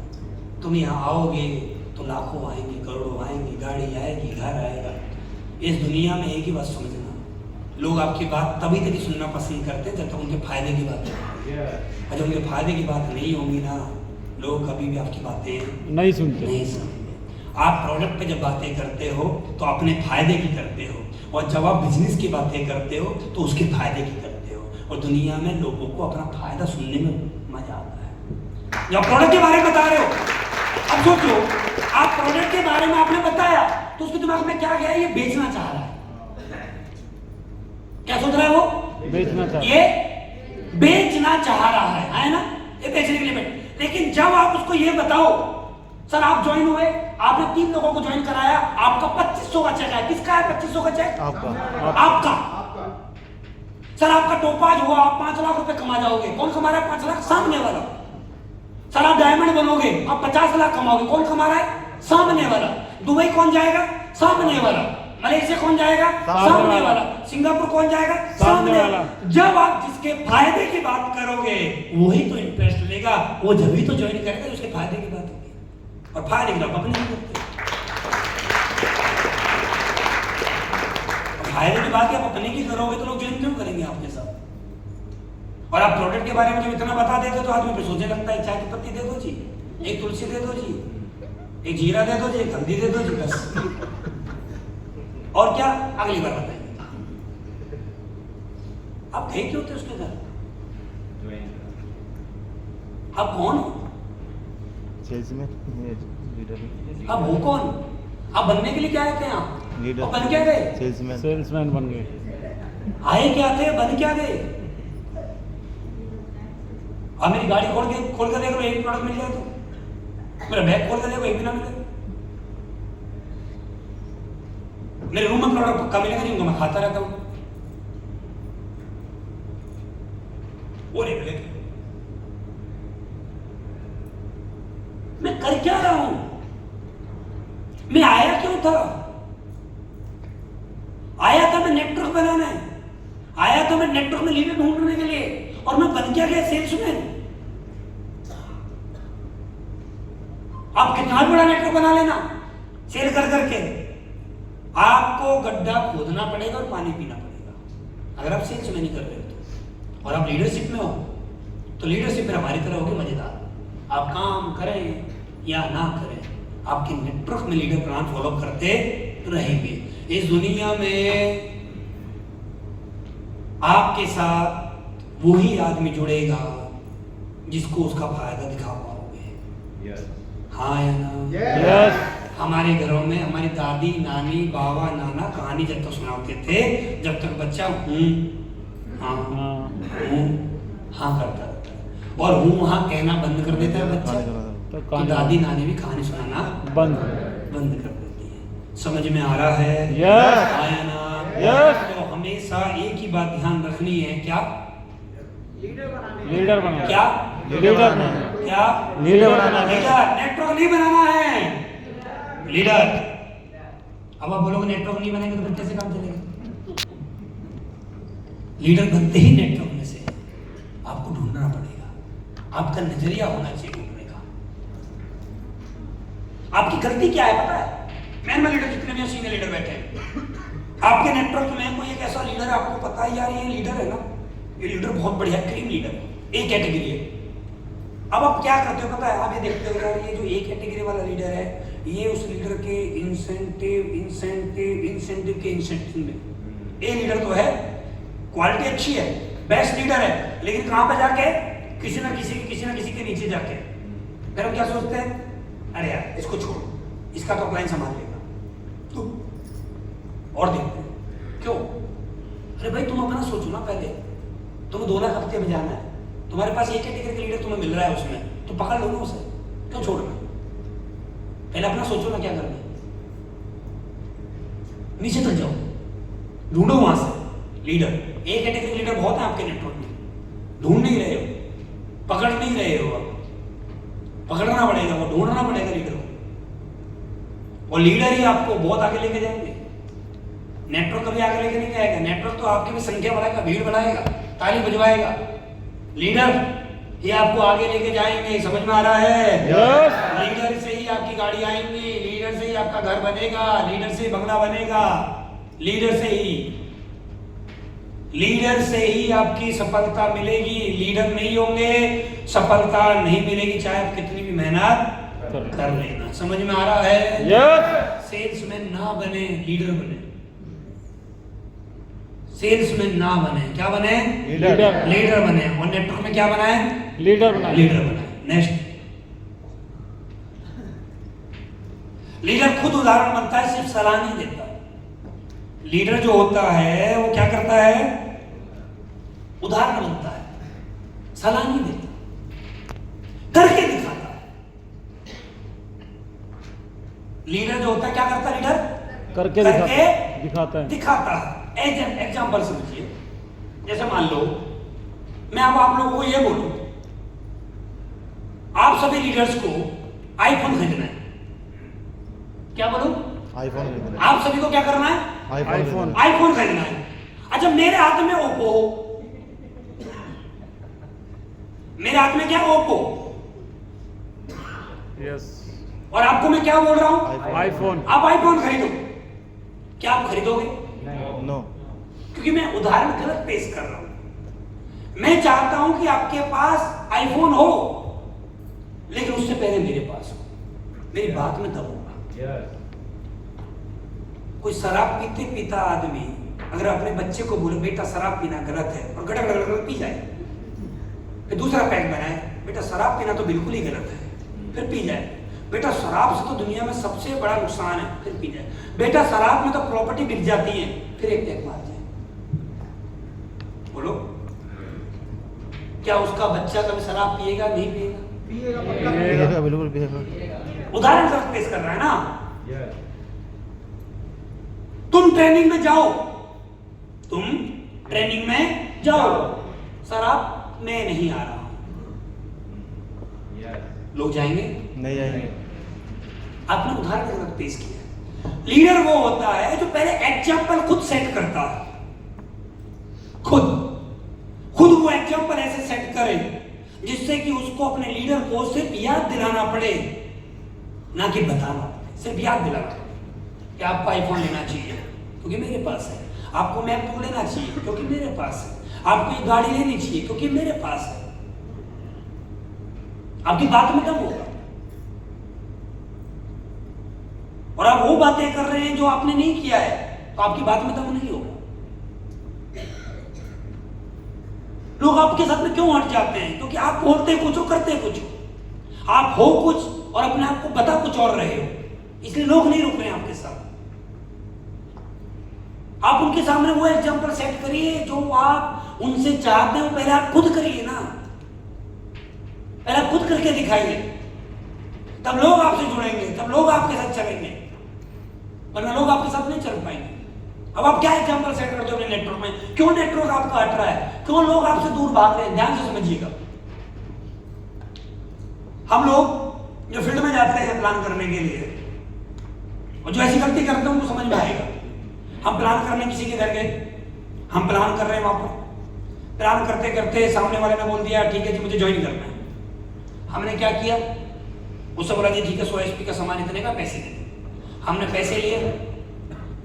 A: तुम यहां आओगे तो लाखों आएंगे, करोड़ों आएंगे, गाड़ी आएगी, घर आएगा। इस दुनिया में एक ही बात समझना, लोग आपकी बात तभी तक सुनना पसंद करते हैं जब तक उनके फायदे की बात है, और जब उनके फायदे की बात नहीं होगी ना, लोग कभी भी आपकी बातें नहीं सुनते। आप प्रोडक्ट पे जब बातें करते हो तो अपने फायदे की करते हो, और जब आप बिजनेस की बातें करते हो तो उसके फायदे की करते हो, और दुनिया में लोगों को अपना फायदा सुनने में मजा आता है। जब प्रोडक्ट के बारे में बता रहे हो, अब सोचो, आप प्रोडक्ट के बारे में आपने बताया तो उसके दिमाग में क्या गया, ये बेचना चाह रहा है, क्या सोच रहा है वो?
B: बेचना चाहता
A: ये बेचना चाह रहा है ना, ये बेचने के लिए बैठ। लेकिन जब आप उसको ये बताओ, सर आप ज्वाइन हुए, आपने 3 लोगों को ज्वाइन कराया, आपका 2500 का चेक है। किसका है 2500 का चेक? आपका। सर आपका टोपाज हुआ, आप 5 लाख रुपए कमा जाओगे। कौन कमा रहा है 5 लाख? सामने वाला। सर आप डायमंड बनोगे, आप 50 लाख कमाओगे। कौन कमा रहा है? सामने वाला। दुबई कौन जाएगा? सामने वाला। मलेशिया कौन जाएगा? सामने वाला। सिंगापुर कौन जाएगा? सामने वाला। जब आप जिसके फायदे की बात करोगे वही तो इंटरेस्ट लेगा, वो जब ही तो ज्वाइन करेगा उसके फायदे की बात होगी। और फायदे की बात अपने नहीं करते। फायदे की बात आप अपने की करोगे तो लोग ज्वाइन क्यों करेंगे आपके साथ? और आप प्रोडक्ट के बारे में जब इतना बता देते हो तो आदमी फिर सोचने लगता है चाय की पत्ती दे दो जी, एक तुलसी दे दो जी, एक जीरा दे दो जी, एक हल्दी दे दो जी, बस। और क्या अगली बार बताएंगे। आप गए क्यों थे उसके घर? आप कौन हो?
C: Salesman, leader.
A: आप हो कौन? आप बनने के लिए क्या आए थे यहाँ?
C: लीडर।
A: और बन क्या गए?
B: सेल्समैन बन गए।
A: आए क्या थे, बन क्या गए? आप मेरी गाड़ी खोल कर देखो, एक प्रोडक्ट मिल जाए तो। मेरा बैग खोल कर देखो, एक भी ना मिले। मेरे रूम में प्रोडक्ट पक्का मिलेगा जिनको मैं खाता रहता हूं, वो नहीं मिलेगा। मैं कर क्या रहा हूं? मैं आया क्यों था? आया था मैं नेटवर्क बनाने, आया था मैं नेटवर्क में लीडर ढूंढने के लिए, और मैं बन क्या गया? सेल्समैन। आप कितना बड़ा नेटवर्क बना लेना सेल कर करके, आपको गड्ढा खोदना पड़ेगा और पानी पीना पड़ेगा अगर आप सेल्स में नहीं कर रहे हो तो। और आप लीडरशिप में हो तो लीडरशिप फिर हमारी तरह होगी मजेदार। आप काम करें या ना करें, आपके नेटवर्क में लीडर प्लान फॉलो करते रहेंगे। इस दुनिया में आपके साथ वही आदमी जुड़ेगा जिसको उसका फायदा दिखा पाओगे। हाँ या ना?
B: यस।
A: हमारे घरों में हमारी दादी, नानी, बाबा, नाना कहानी जब तक सुनाते थे, जब तक बच्चा हाँ करता रहता है, और हाँ कहना बंद कर देता है बच्चा, तो दादी नानी भी कहानी सुनाना बंद कर देती है। समझ में आ रहा है?
B: यस।
A: आया ना?
B: यस।
A: तो हमेशा एक ही बात ध्यान रखनी है, क्या?
B: लीडर बनाना।
A: क्या?
B: लीडर बनाना।
A: क्या?
B: लीडर बनाना।
A: लीडर। नेटवर्क नहीं बनाना है, लीडर। अब आप बोलोगे नेटवर्क नहीं बनेंगे तो फिर कैसे काम चलेगा? लीडर बनते ही नेटवर्क में से आपको ढूंढना पड़ेगा, आपका नजरिया होना चाहिए ढूंढने का। आपकी गलती क्या है पता है? मैं लीडर जितने भी सीनियर लीडर बैठे हैं आपके नेटवर्क में, कोई एक ऐसा लीडर है आपको पता है यार ये लीडर है ना, ये लीडर बहुत बढ़िया क्रीम लीडर है, एक कैटेगरी है। अब आप क्या करते हो पता है? आप ये देखते हो यार ये जो एक कैटेगरी वाला लीडर है, ये उस लीडर के इंसेंटिव में, ये लीडर तो है, क्वालिटी अच्छी है, बेस्ट लीडर है, लेकिन कहां पे जाके? किसी ना किसी के नीचे जाके फिर हम क्या सोचते हैं? अरे यार इसको छोड़ो, इसका तो क्लाइंट संभाल लेगा, तो और देखते हैं क्यों? अरे भाई तुम अपना सोचो ना, पहले तुम्हें 2 लाख हफ्ते में जाना है, तुम्हारे पास एक कैटेगरी का लीडर तुम्हें मिल रहा है, उसमें तो पकड़ लो ना उसे, क्यों छोड़ना? पहले अपना सोचो ना क्या करना है। नीचे चल जाओ, ढूंढो वहां से लीडर। एक कैटेगरी लीडर बहुत है आपके नेटवर्क में, ढूंढ नहीं रहे हो, पकड़ नहीं रहे हो, पकड़ना पड़ेगा, वो ढूंढना पड़ेगा लीडर को, और लीडर ही आपको बहुत आगे लेके जाएंगे। नेटवर्क कभी आगे लेके नहीं जाएगा, नेटवर्क तो आपकी भी संख्या बढ़ाएगा, भीड़ बढ़ाएगा, ताली बजवाएगा, लीडर ये आपको आगे लेके जाएंगे। समझ में आ रहा है?
B: यस।
A: लीडर से ही आपकी गाड़ी आएंगी, लीडर से ही आपका घर बनेगा, लीडर से ही बंगला बनेगा, लीडर से ही आपकी सफलता मिलेगी। लीडर नहीं होंगे सफलता नहीं मिलेगी, चाहे आप कितनी भी मेहनत कर लेना। समझ में आ रहा है?
B: यस।
A: सेल्समैन ना बने, लीडर बने। सेल्समैन ना बने, क्या बने? लीडर बने। और नेटवर्क में क्या बनाए? लीडर बनाए। नेक्स्ट, लीडर खुद उदाहरण बनता है, सिर्फ सलाह नहीं देता। लीडर जो होता है वो क्या करता है? उदाहरण बनता है, सलाह नहीं देता, करके दिखाता है। लीडर जो होता है क्या करता है? लीडर
B: करके दिखाता है।
A: दिखाता है। एग्जाम्पल समझिए, जैसे मान लो मैं अब आप लोगों को ये बोलूं, आप सभी लीडर्स को आईफोन खरीदना है, क्या बोलूं?
C: आईफोन खरीदना
A: आप सभी को क्या करना है?
C: आईफोन
A: आईफोन खरीदना है। अच्छा, मेरे हाथ में ओप्पो हो, मेरे हाथ में क्या? ओप्पो।
B: यस।
A: और आपको मैं क्या बोल रहा हूं?
B: आईफोन।
A: आप आईफोन खरीदो, क्या आप खरीदोगे?
C: नो।
A: क्योंकि मैं उदाहरण गलत पेश कर रहा हूं। मैं चाहता हूं कि आपके पास आईफोन हो, लेकिन उससे पहले मेरे पास हो, मेरी बात में दम होगा। कोई शराब पीता आदमी अगर अपने बच्चे को बोले बेटा शराब पीना गलत है, और गड़क गड़क पी जाए, फिर दूसरा पैक बनाए, बेटा शराब पीना तो बिल्कुल ही गलत है, फिर पी जाए, बेटा शराब से तो दुनिया में सबसे बड़ा नुकसान है, फिर पी जाए, बेटा शराब में तो प्रॉपर्टी बिक जाती है, फिर एक पैक मार जाए। बोलो, क्या उसका बच्चा कभी शराब पिएगा? नहीं पिएगा।
C: पिएगा, बिल्कुल पिएगा।
A: उदाहरण गलत पेश कर रहा है ना। तुम ट्रेनिंग में जाओ, तुम ट्रेनिंग में जाओ, शराब मैं नहीं आ रहा हूं, लोग जाएंगे?
C: नहीं जाएंगे।
A: आपने उदाहरण गलत पेश किया। लीडर वो होता है जो पहले एग्जाम्पल खुद सेट करता है, खुद वो एग्जाम्पल ऐसे सेट करे जिससे कि उसको अपने लीडर को सिर्फ याद दिलाना पड़े, ना कि बताना पड़े, सिर्फ याद दिलाना पड़े कि आपको आईफोन लेना चाहिए क्योंकि मेरे पास है, आपको मैकबुक लेना चाहिए क्योंकि मेरे पास है, आपको एक गाड़ी लेनी चाहिए क्योंकि मेरे पास है। आपकी बात में दम होगा, और आप वो बातें कर रहे हैं जो आपने नहीं किया है, तो आपकी बात में दम नहीं होगा। लोग आपके साथ में क्यों हट जाते हैं? क्योंकि आप बोलते कुछ हो, करते कुछ हो, आप हो कुछ और अपने आप को बता कुछ और रहे हो, इसलिए लोग नहीं रुक रहे हैं आपके साथ। आप उनके सामने वो एग्जाम्पल सेट करिए जो आप उनसे चाहते हो, पहले आप खुद करिए ना, पहले आप खुद करके दिखाइए, तब लोग आपसे जुड़ेंगे, तब लोग आपके साथ चलेंगे, वरना लोग आपके साथ नहीं चल पाएंगे। अब आप क्या एग्जाम्पल सेट करते हो अपने नेटवर्क में? क्यों नेटवर्क आपका हट रहा है? क्यों लोग आपसे दूर भाग रहे हैं? ध्यान से समझिएगा। हम लोग जो फील्ड में जाते हैं प्लान करने के लिए, और जो ऐसी गलती करते हैं उनको समझ में आएगा। हम प्लान करने किसी के घर गए, हम प्लान कर रहे हैं, वहां पर प्लान करते करते सामने वाले ने बोल दिया ठीक है जी मुझे ज्वाइन करना है। हमने क्या किया? उससे बोला जी ठीक है 100 HP का सामान इतने का, पैसे दे दे। हमने पैसे लिए,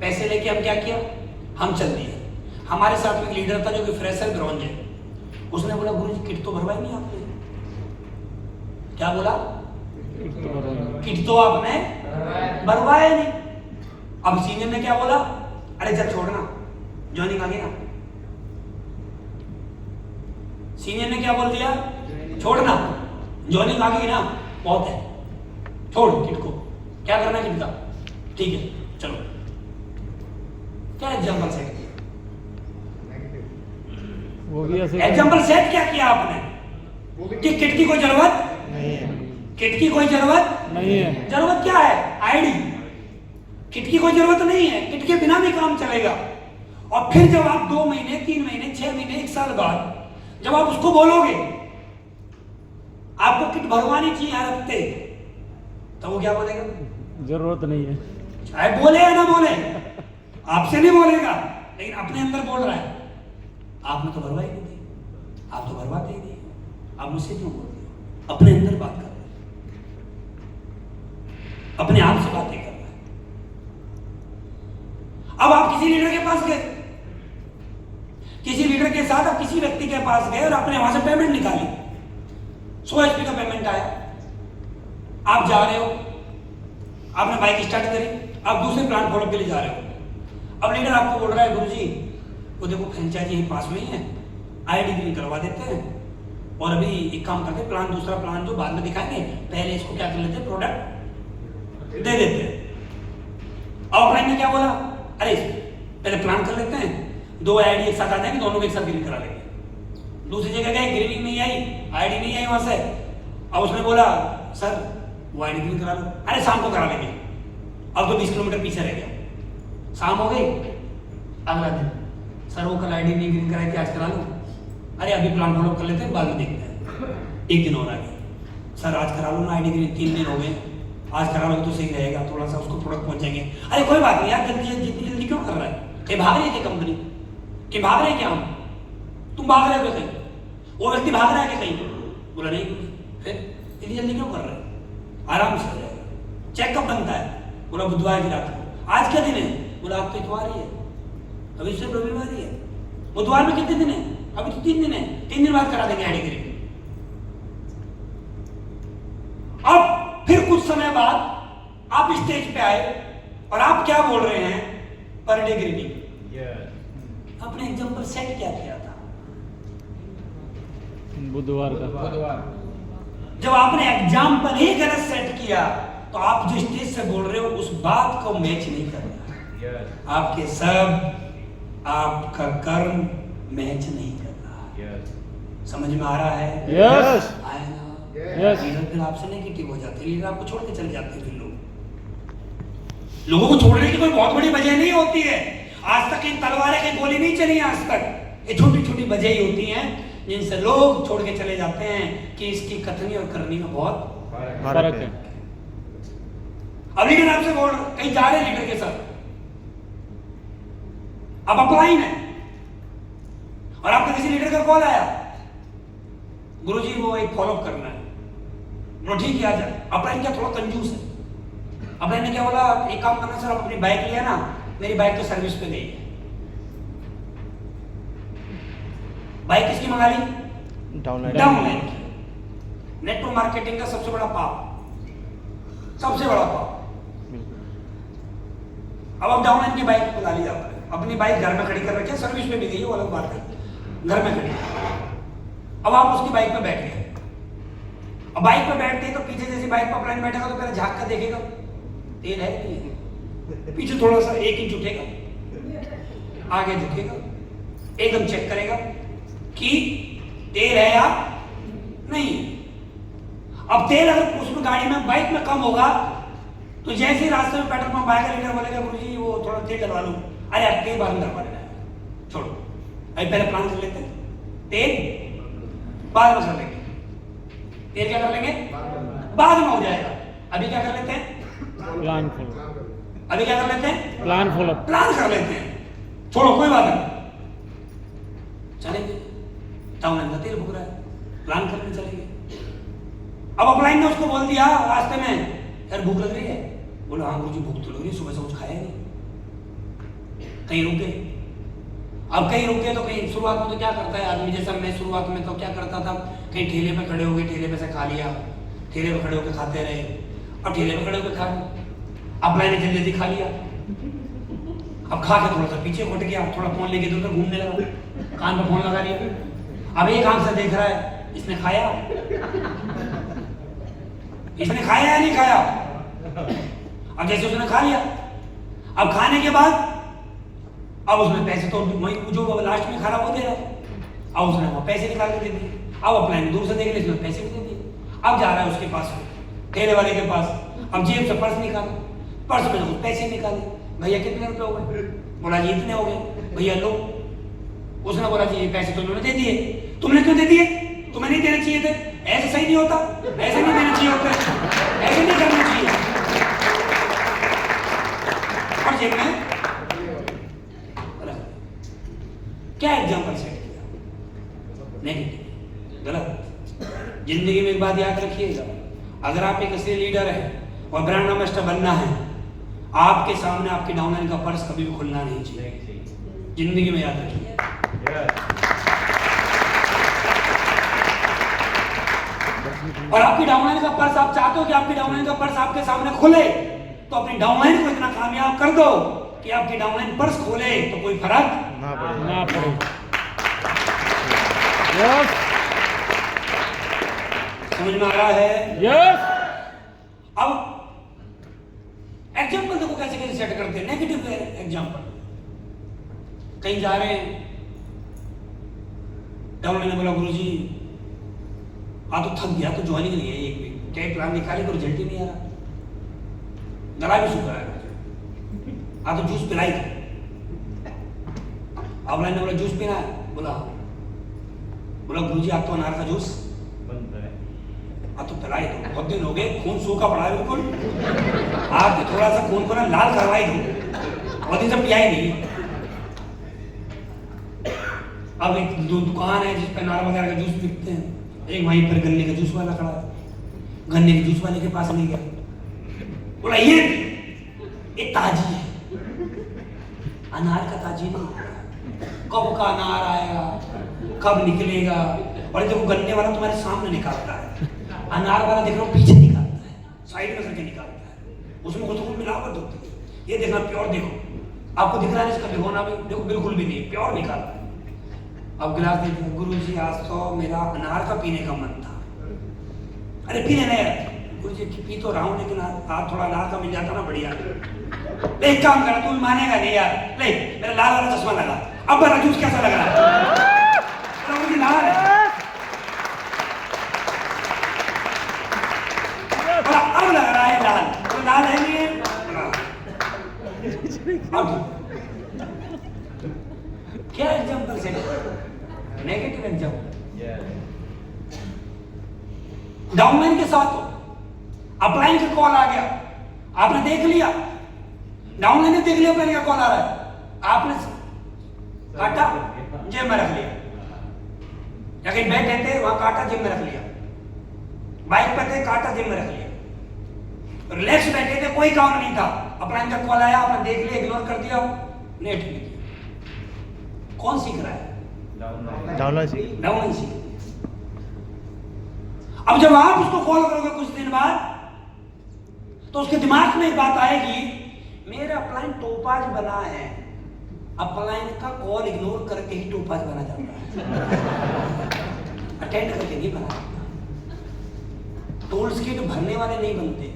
A: पैसे लेके हम क्या किया? हम चल दिए। हमारे साथ में लीडर था जो कि फ्रेशर ब्रॉन्ज है, उसने बोला गुरु जी किट तो भरवाई नहीं आपने। क्या बोला? किट तो आपने भरवाया नहीं। अब सीनियर ने क्या बोला? अरे चल छोड़ना, ज्वाइनिंग आ गई ना। सीनियर ने क्या बोल दिया? छोड़ना, ज्वाइनिंग आ गई ना, बहुत है, छोड़ किट को, क्या करना किट का, ठीक है चलो। क्या एग्जाम्पल सेट किया?
B: वो भी ऐसे
A: एग्जाम्पल सेट क्या किया आपने कि किट की कोई जरूरत
C: नहीं है।
A: किट की कोई जरूरत
B: नहीं है।
A: जरूरत क्या है? आईडी। किट की कोई जरूरत नहीं है, किट के बिना भी काम चलेगा। और फिर जब आप 2 महीने 3 महीने 6 महीने 1 साल बाद जब आप उसको बोलोगे आपको किट भरवानी चाहिए हर हफ्ते, तो वो क्या बोलेगा?
B: जरूरत नहीं है।
A: चाहे बोले या ना बोले, आपसे नहीं बोलेगा, लेकिन अपने अंदर बोल रहा है आपने तो भरवाई नहीं दी, आप तो भरवाते ही नहीं, आप मुझसे क्यों बोल रहे हो? अपने अंदर बात कर रहे हैं, अपने आप से बातें कर रहे हैं। अब आप किसी लीडर के पास गए, किसी लीडर के साथ आप किसी व्यक्ति के पास गए और आपने वहां से पेमेंट निकाली, 100 HP का पेमेंट आया, आप जा रहे हो, आपने बाइक स्टार्ट करी, आप दूसरे प्लांट फॉलोअप के लिए जा रहे हो। अब लीडर आपको बोल रहा है गुरुजी वो देखो फ्रेंचाइजी यहीं पास में ही है, आईडी भी करवा देते हैं, और अभी एक काम करते हैं, प्लान दूसरा प्लान जो बाद में दिखाएंगे, पहले इसको क्या कर लेते हैं, प्रोडक्ट दे देते हैं। ऑफलाइन ने क्या बोला? अरे पहले प्लान कर लेते हैं, 2 आईडी एक साथ आ जाएंगे, दोनों को एक साथ ग्रीन करा लेंगे। दूसरी जगह गए, ग्रीनिंग नहीं आई, आईडी नहीं आई वहां से। अब उसने बोला सर वो आईडी ग्रीन करा लो, अरे शाम को करा लेंगे, अब तो 20 किलोमीटर पीछे रह गया। शाम हो गई, अगला दिन सर वो कल आईडी नहीं ग्रीन कराई थी, आज करा लो। अरे अभी प्लान फॉलो कर लेते हैं, बाद में देखते हैं। एक दिन और आ गया, सर आज करा लो ना आईडी ग्रीन, 3 दिन हो गए, आज करा लो तो सही रहेगा, थोड़ा सा उसको प्रोडक्ट पहुंचेंगे। अरे कोई बात नहीं यार, जितनी जल्दी क्यों कर रहा है, कहीं भाग रही है क्या कंपनी, कहीं भाग रहे हैं क्या हम, तुम भाग रहे हो कहीं, वो व्यक्ति भाग रहा है क्या कहीं? बोला नहीं, फिर इतनी जल्दी क्यों कर रहे हैं, आराम से हो जाएगा। चेक कब बनता है? बोला बुधवार की रात को। आज क्या दिन है? बोला अब तो इतवार ही है, अभी सिर्फ रविवार ही है। बुधवार में कितने दिन है? अभी तो 3 दिन है, 3 दिन बाद करा देंगे आईडी ग्रीन। अब फिर कुछ समय बाद आप स्टेज पे आए और आप क्या बोल रहे हैं? Per day grinning. आपने एग्जांपल सेट क्या किया था?
B: बुधवार का।
A: जब आपने एग्जाम्पल ही गलत सेट किया तो आप जो स्टेज से बोल रहे हो उस बात को मैच नहीं कर रहा। आपके सब, आपका कर्म मैच नहीं कर रहा। समझ में आ रहा है?
B: यस
A: आया ना?
B: यस।
A: लीडर फिर आपसे नेगेटिव हो जाते हैं, लीडर आपको छोड़ के चले जाते हैं। फिर लोगों को छोड़ने की कोई बहुत बड़ी वजह नहीं होती है। आज तक इन तलवारें की गोली नहीं चली, आज तक ये छोटी छोटी वजह ही होती हैं जिनसे लोग छोड़ के चले जाते हैं कि इसकी कथनी और करनी में बहुत
B: फर्क है।
A: अब लीडर आपसे बोल कहीं जा रहे हैं लीडर के साथ, अब अपलाइन है और आपका किसी लीडर का कॉल आया, गुरुजी वो एक फॉलोअप करना है। बोलो ठीक है आ जाए। अपलाइन क्या थोड़ा कंजूस है। अपलाइन ने क्या बोला, एक काम करना सर, आप अपनी बाइक लिया ना, मेरी बाइक तो सर्विस पे गई है। बाइक किसकी मंगा ली? डाउनलाइन की। नेटवर्क मार्केटिंग का सबसे बड़ा पाप, सबसे बड़ा पाप। अब आप डाउनलाइन की बाइक मंगा ली आपने, अपनी बाइक घर में खड़ी कर रखी है, सर्विस पे भी गई है वो अलग बात है, घर में खड़ी है। अब आप उसकी बाइक पे बैठ गए। अब बाइक पे बैठते हैं तो पीछे जैसे बाइक पर अपलाइन बैठेगा तो पहले झांक कर देखेगा तेल है नहीं है, पीछे थोड़ा सा 1 इंच उठेगा, आगे झुकेगा, एकदम चेक करेगा कि तेल है या नहीं। अब तेल अगर उसमें गाड़ी में बाइक में कम होगा तो जैसे ही रास्ते में पेट्रोल पंप आएगा, लीडर बोलेगा गुरुजी वो थोड़ा तेल डलवा लो। अरे यार तेल बाद में डलवा लेना, छोड़ो अभी पहले प्लान कर लेते हैं, तेल बाद में कर लेंगे। तेल क्या कर लेंगे? बाद में हो जाएगा। अभी क्या कर लेते हैं?
B: Plan follow.
A: अभी क्या कर लेते हैं?
B: Plan follow.
A: प्लान कर लेते हैं, छोड़ो कोई बात नहीं, चलेंगे। टाउन का तेल भुग रहा है, प्लान करने चलेंगे। अब अपलाइन ने उसको बोल दिया रास्ते में, यार भूख लग रही है। बोला हाँ गुरुजी भूख तो लग रही है, सुबह से कुछ खाया नहीं। कहीं रुके। अब कहीं रुके तो कहीं शुरुआत में तो क्या करता है आदमी, जैसा मैं शुरुआत में तो क्या करता था, कहीं ठेले पे खड़े हो गए, ठेले पे से खा लिया, ठेले पे खड़े होकर खाते रहे, और ठेले पे खड़े होकर खा लिया। अपलाइन ने जल्दी जल्दी खा लिया। अब खा के थोड़ा सा पीछे हट गया, थोड़ा फोन लेके इधर उधर घूमने लगा, कान पर फोन लगा लिया। अब एक आंख से देख रहा है इसने खाया, इसने खाया या नहीं खाया। अब जैसे उसने खा लिया, अब खाने के बाद अब उसमें पैसे तो वही जो लास्ट में खा रहा वो दे रहा है, अब उसने वो पैसे निकाल के दे दिए। अब अपलाइन दूर से देख ले, इसमें पैसे भी दे दिए। अब जा रहा है उसके पास, ठेले वाले के पास, अब जेब से पर्स निकाला, पर्स में कुछ पैसे निकाले। भैया कितने रुपए हो गए? बोला जी इतने हो गए। भैया लो। उसने बोला जी ये पैसे तो उन्होंने दे दिए, तुमने क्यों दे दिए? तुम्हें नहीं देना चाहिए थे, ऐसे सही नहीं होता, ऐसे नहीं देना चाहिए होता, ऐसे नहीं करना चाहिए। और जेब में क्या एग्जाम्पल सेट किया? नेगेटिव, गलत। जिंदगी में एक बात याद रखिएगा, अगर आप एक असली लीडर हैं और ब्रांड एम्बेसडर बनना है, आपके सामने आपके डाउनलाइन का पर्स कभी भी खुलना नहीं चाहिए। जिंदगी में याद रखिए। और आपकी डाउनलाइन का पर्स, आप चाहते हो कि आपकी डाउनलाइन का पर्स आपके सामने खुले, तो अपनी डाउनलाइन को इतना कामयाब कर दो कि आपकी डाउनलाइन पर्स खोले तो कोई फर्क
C: ना
B: ना
C: पड़े।
B: पड़े। यस
A: समझ में आ रहा है?
B: यस।
A: अब एग्जाम्पल देखो कैसे कैसे सेट करते हैं, नेगेटिव एग्जाम्पल। कहीं जा रहे हैं, डाउनलाइन ने बोला गुरुजी आ तो थक गया, तो ज्वाइनिंग नहीं है एक भी, क्या प्लान निकाले तो रिजल्ट ही नहीं आ रहा, गला भी सूख रहा है, आ तो जूस पिलाई दो। ऑफलाइन ने बोला जूस पीना है, बोला गुरुजी आप तो अनार का जूस तो पिलाई दो, बहुत दिन हो गए, खून सूखा पड़ा है बिल्कुल, आप थोड़ा सा खून को ना लाल करवाई दो, बहुत दिन से पिया ही नहीं। अब एक दुकान है जिस पे अनार वगैरह का जूस बिकते हैं, एक वहीं पर गन्ने का जूस वाला खड़ा है, गन्ने के जूस वाले के पास नहीं गया, बोला ये ताजी है, अनार का ताजी नहीं, कब का अनार आएगा, कब निकलेगा, और देखो गन्ने वाला तुम्हारे सामने निकालता है, अनार वाला देख रहा हूँ पीछे निकालता है, साइड में करके निकालता है, उसमें कुछ मिलावट होती है। ये देखना प्योर, देखो आपको दिख रहा है इसका भिगोना भी, देखो बिल्कुल भी नहीं, प्योर निकाला है। अब गिलास देखिए, गुरुजी आज तो मेरा अनार का पीने का मन था, अरे पीने नहीं यार, गुरुजी पी तो रहा हूँ लेकिन आज थोड़ा अनार का मिल जाता ना बढ़िया। एक काम करा, तू मानेगा नहीं यार, ले मेरा लाल वाला चश्मा लगा, अब बता जूस कैसा लग रहा है, मुझे लाल है, अब लग रहा है लाल, तो लाल है नहीं, अब क्या एग्जाम्पल से नेगेटिव एग्जाम्पल डाउनलाइन के साथ हो, अपलाइन का कॉल आ गया, आपने देख लिया, डाउनलाइन ने देख लिया अपलाइन का कॉल आ रहा है, आपने काटा जेब में रख लिया, या कहीं बैठ रहते वहां काटा जेब में रख लिया, बाइक पर थे काटा जेब में रख लिया, रिलैक्स बैठे थे कोई काम नहीं था, अपलाइन का कॉल आया आपने देख लिया, इग्नोर कर दिया, नेट नहीं किया, कौन सीख रहा है? डाउनलाइन सीख। अब जब आप उसको फॉलो करोगे कुछ दिन बाद, तो उसके दिमाग में एक बात आएगी, मेरा अपलाइन टोपाज बना है, अपलाइन का कॉल इग्नोर करके ही टोपाज बना जाता है, अटेंड करके नहीं बना जाता। टोल्स किट भरने वाले नहीं बनते,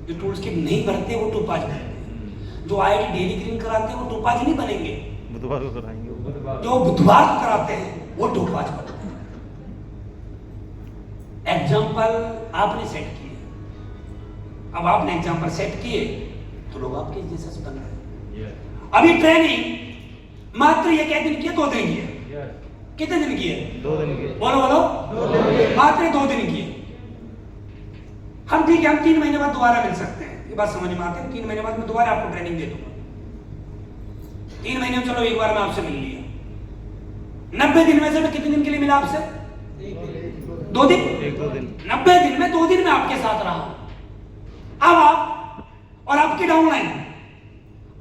A: जो टोल्स किट नहीं भरते वो टोपाज बनते हैं, जो आईडी डेली क्लीन कराते हैं वो टोपाज नहीं बनेंगे,
C: बुधवार को कराएंगे,
A: जो बुधवार को कराते हैं वो टोपाज बनते हैं। एग्जाम्पल आपने सेट किए, अब आपने एग्जाम्पल सेट किए तो लोग आपके जैसे बन रहे हैं। अभी ट्रेनिंग मात्र ये क्या दिन की है? 2 दिन की है। कितने दिन की है?
C: 2 दिन की।
A: बोलो मात्र 2 दिन की है। हम ठीक है, हम 3 महीने बाद दोबारा मिल सकते हैं, ये बात समझ में आती है, 3 महीने बाद मैं दोबारा आपको ट्रेनिंग दे दूंगा। 3 महीने में चलो एक बार मैं आपसे मिल लिया, 90 दिन में से मैं कितने दिन के लिए मिला आपसे? 2 दिन।
C: 1-2 दिन।
A: 90 दिन में 2 दिन में आपके साथ रहा, अब आप और आपकी डाउनलाइन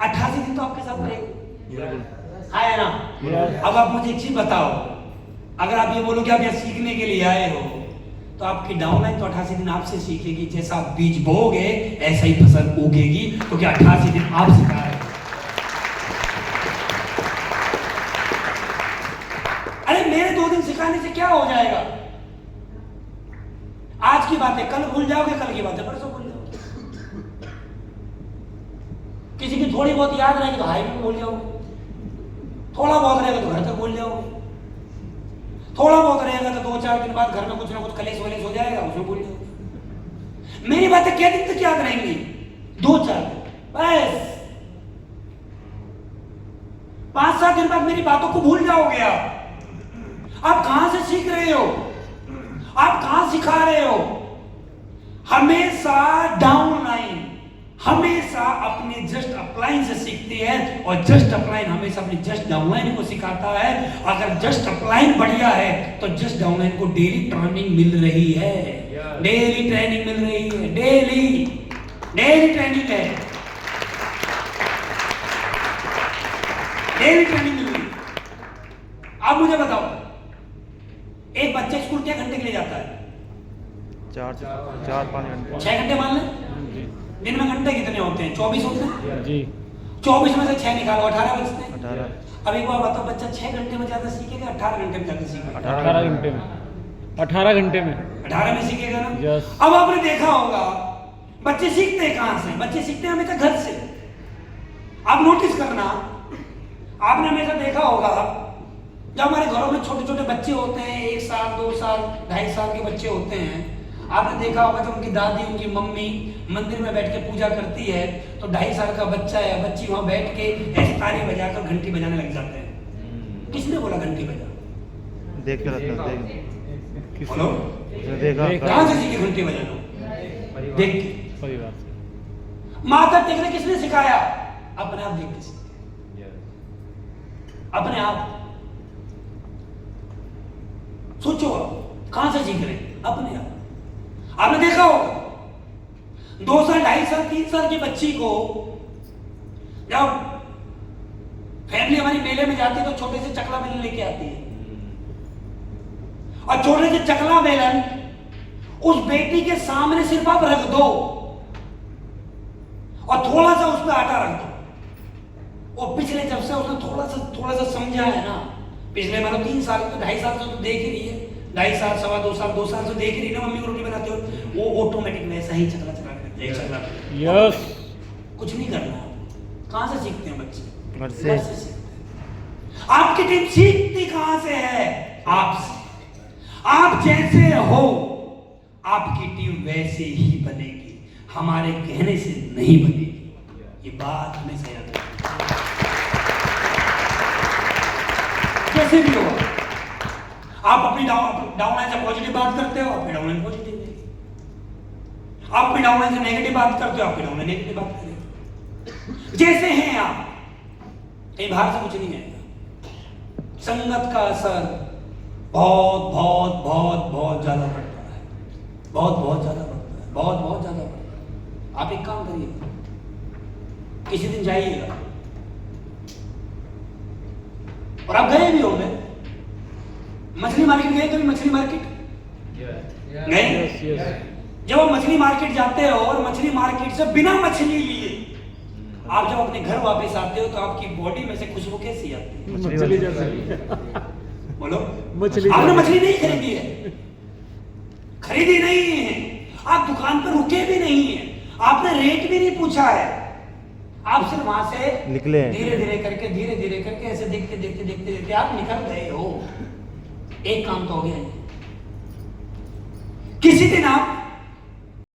A: 88 दिन तो आपके साथ रहेगी, है ना? अब आप मुझे एक चीज बताओ, अगर आप ये बोलो कि आप यहाँ सीखने के लिए आए हो, तो आपकी डाउनलाइन तो 88 दिन आपसे सीखेगी, जैसा आप बीज बोओगे ऐसा ही फसल उगेगी, तो क्या 88 दिन आप सिखा रहे हो? अरे मेरे 2 दिन सिखाने से क्या हो जाएगा? आज की बातें कल भूल जाओगे, कल की बातें परसों भूल जाओगे, किसी की थोड़ी बहुत याद रहेगी तो हाई में भूल जाओगे, थोड़ा बहुत रहेगा तो घर तक भूल जाओगे, थोड़ा बहुत रहेगा तो 2-4 दिन बाद घर में कुछ ना कुछ कलेश वलेश हो जाएगा, उसमें भूल जाओगे। मेरी बातें क्या दिन तक याद रहेंगी? 2-4 दिन बस, 5-7 दिन बाद मेरी बातों को भूल जाओगे। आप कहां से सीख रहे हो? आप कहां सिखा रहे हो? हमेशा डाउनलाइन हमेशा अपने जस्ट अपलाइन से सीखती है, और जस्ट अपलाइन हमेशा अपने जस्ट डाउनलाइन को सिखाता है। अगर जस्ट अपलाइन बढ़िया है तो जस्ट डाउनलाइन को डेली ट्रेनिंग मिल रही है, डेली ट्रेनिंग मिल रही है, डेली ट्रेनिंग है, डेली ट्रेनिंग मिल रही है। आप मुझे बताओ, एक बच्चा स्कूल क्या घंटे के लिए जाता है?
C: 4-5 घंटे।
A: 6 घंटे मान लें, दिन में घंटे कितने होते हैं? 24 होते हैं
B: जी।
A: 24 में से 6 निकालो, 18 बचते हैं।
C: 18।
A: अब एक बार बताओ, बच्चा 6 घंटे में ज्यादा सीखेगा, 18 घंटे में ज्यादा सीखेगा?
B: 18 घंटे में। 18 घंटे में
A: 18 में सीखेगा ना?
B: Yes.
A: अब आपने देखा होगा बच्चे सीखते हैं कहां से? बच्चे सीखते हैं हमेशा घर से। आप नोटिस करना, आपने हमेशा देखा होगा जब हमारे घरों में छोटे छोटे बच्चे होते हैं, 1 साल 2 साल 2.5 साल के बच्चे होते हैं, आपने देखा होगा जब उनकी दादी उनकी मम्मी मंदिर में बैठ के पूजा करती है तो 2.5 साल का बच्चा या बच्ची वहां बैठ के ऐसे ताली बजाकर घंटी बजाने लग जाते हैं। किसने बोला घंटी बजा?
C: देख के लगता है, देख
A: बोलो,
C: उसने देखा
A: कहां से सीखी घंटी बजाना? देख के।
B: परिवार से।
A: माता पिता ने किसने सिखाया? अपने आप देख के सीखे, अपने आप। सोचो कहां से सीख रहे? अपने आप। आपने देखा होगा 2 साल 2.5 साल 3 साल की बच्ची को जब फैमिली हमारी मेले में जाती है तो छोटे से चकला मेलन लेके आती है, और छोटे से चकला मेलन उस बेटी के सामने सिर्फ आप रख दो और थोड़ा सा उस पर आटा रख दो। और पिछले जब से उसने थोड़ा सा समझा है ना, पिछले मानो 3 साल 2.5 साल से तो देख ही रही है, 2.5 साल 2 साल से देख ही रही ना मम्मी को रोटी बनाते हो, वो ऑटोमेटिक वैसा ही चकला चला के
B: यस।
A: कुछ नहीं करना। कहां से सीखते हैं बच्चे?
C: घर से।
A: सीखते हैं। आपकी टीम सीखती कहां से है? आपसे। आप जैसे हो आपकी टीम वैसे ही बनेगी, हमारे कहने से नहीं बनेगी। ये बात हमेशा याद रखना। जैसे भी हो आप अपनी डाउनलाइन से पॉजिटिव बात करते हो, आपकी डाउनलाइन पॉजिटिव है। आप अपनी डाउनलाइन से नेगेटिव बात करते हो, आपकी डाउनलाइन नेगेटिव बात करेगी। जैसे हैं आप, कहीं बाहर से कुछ नहीं है। संगत का असर बहुत ज्यादा पड़ता है, बहुत ज्यादा पड़ता है, बहुत ज्यादा पड़ता है। आप एक काम करिए, किसी दिन जाइएगा, और आप गए भी होंगे मछली मार्केट। गए कभी मछली मार्केट? नहीं।
B: Yes yes.
A: जब आप मछली मार्केट जाते हो और मछली मार्केट से बिना मछली लिए आप जब अपने घर वापस आते हो तो आपकी बॉडी में से खुशबू कैसी आती है?
B: मछली जैसी।
A: बोलो,
B: मछली
A: आपने मछली नहीं खरीदी है, खरीदी नहीं है, आप दुकान पर रुके भी नहीं है, आपने रेट भी नहीं पूछा है, आप सिर्फ वहां से
C: निकले,
A: धीरे धीरे करके ऐसे देखते आप निकल गए हो। एक काम तो हो गया। किसी दिन आप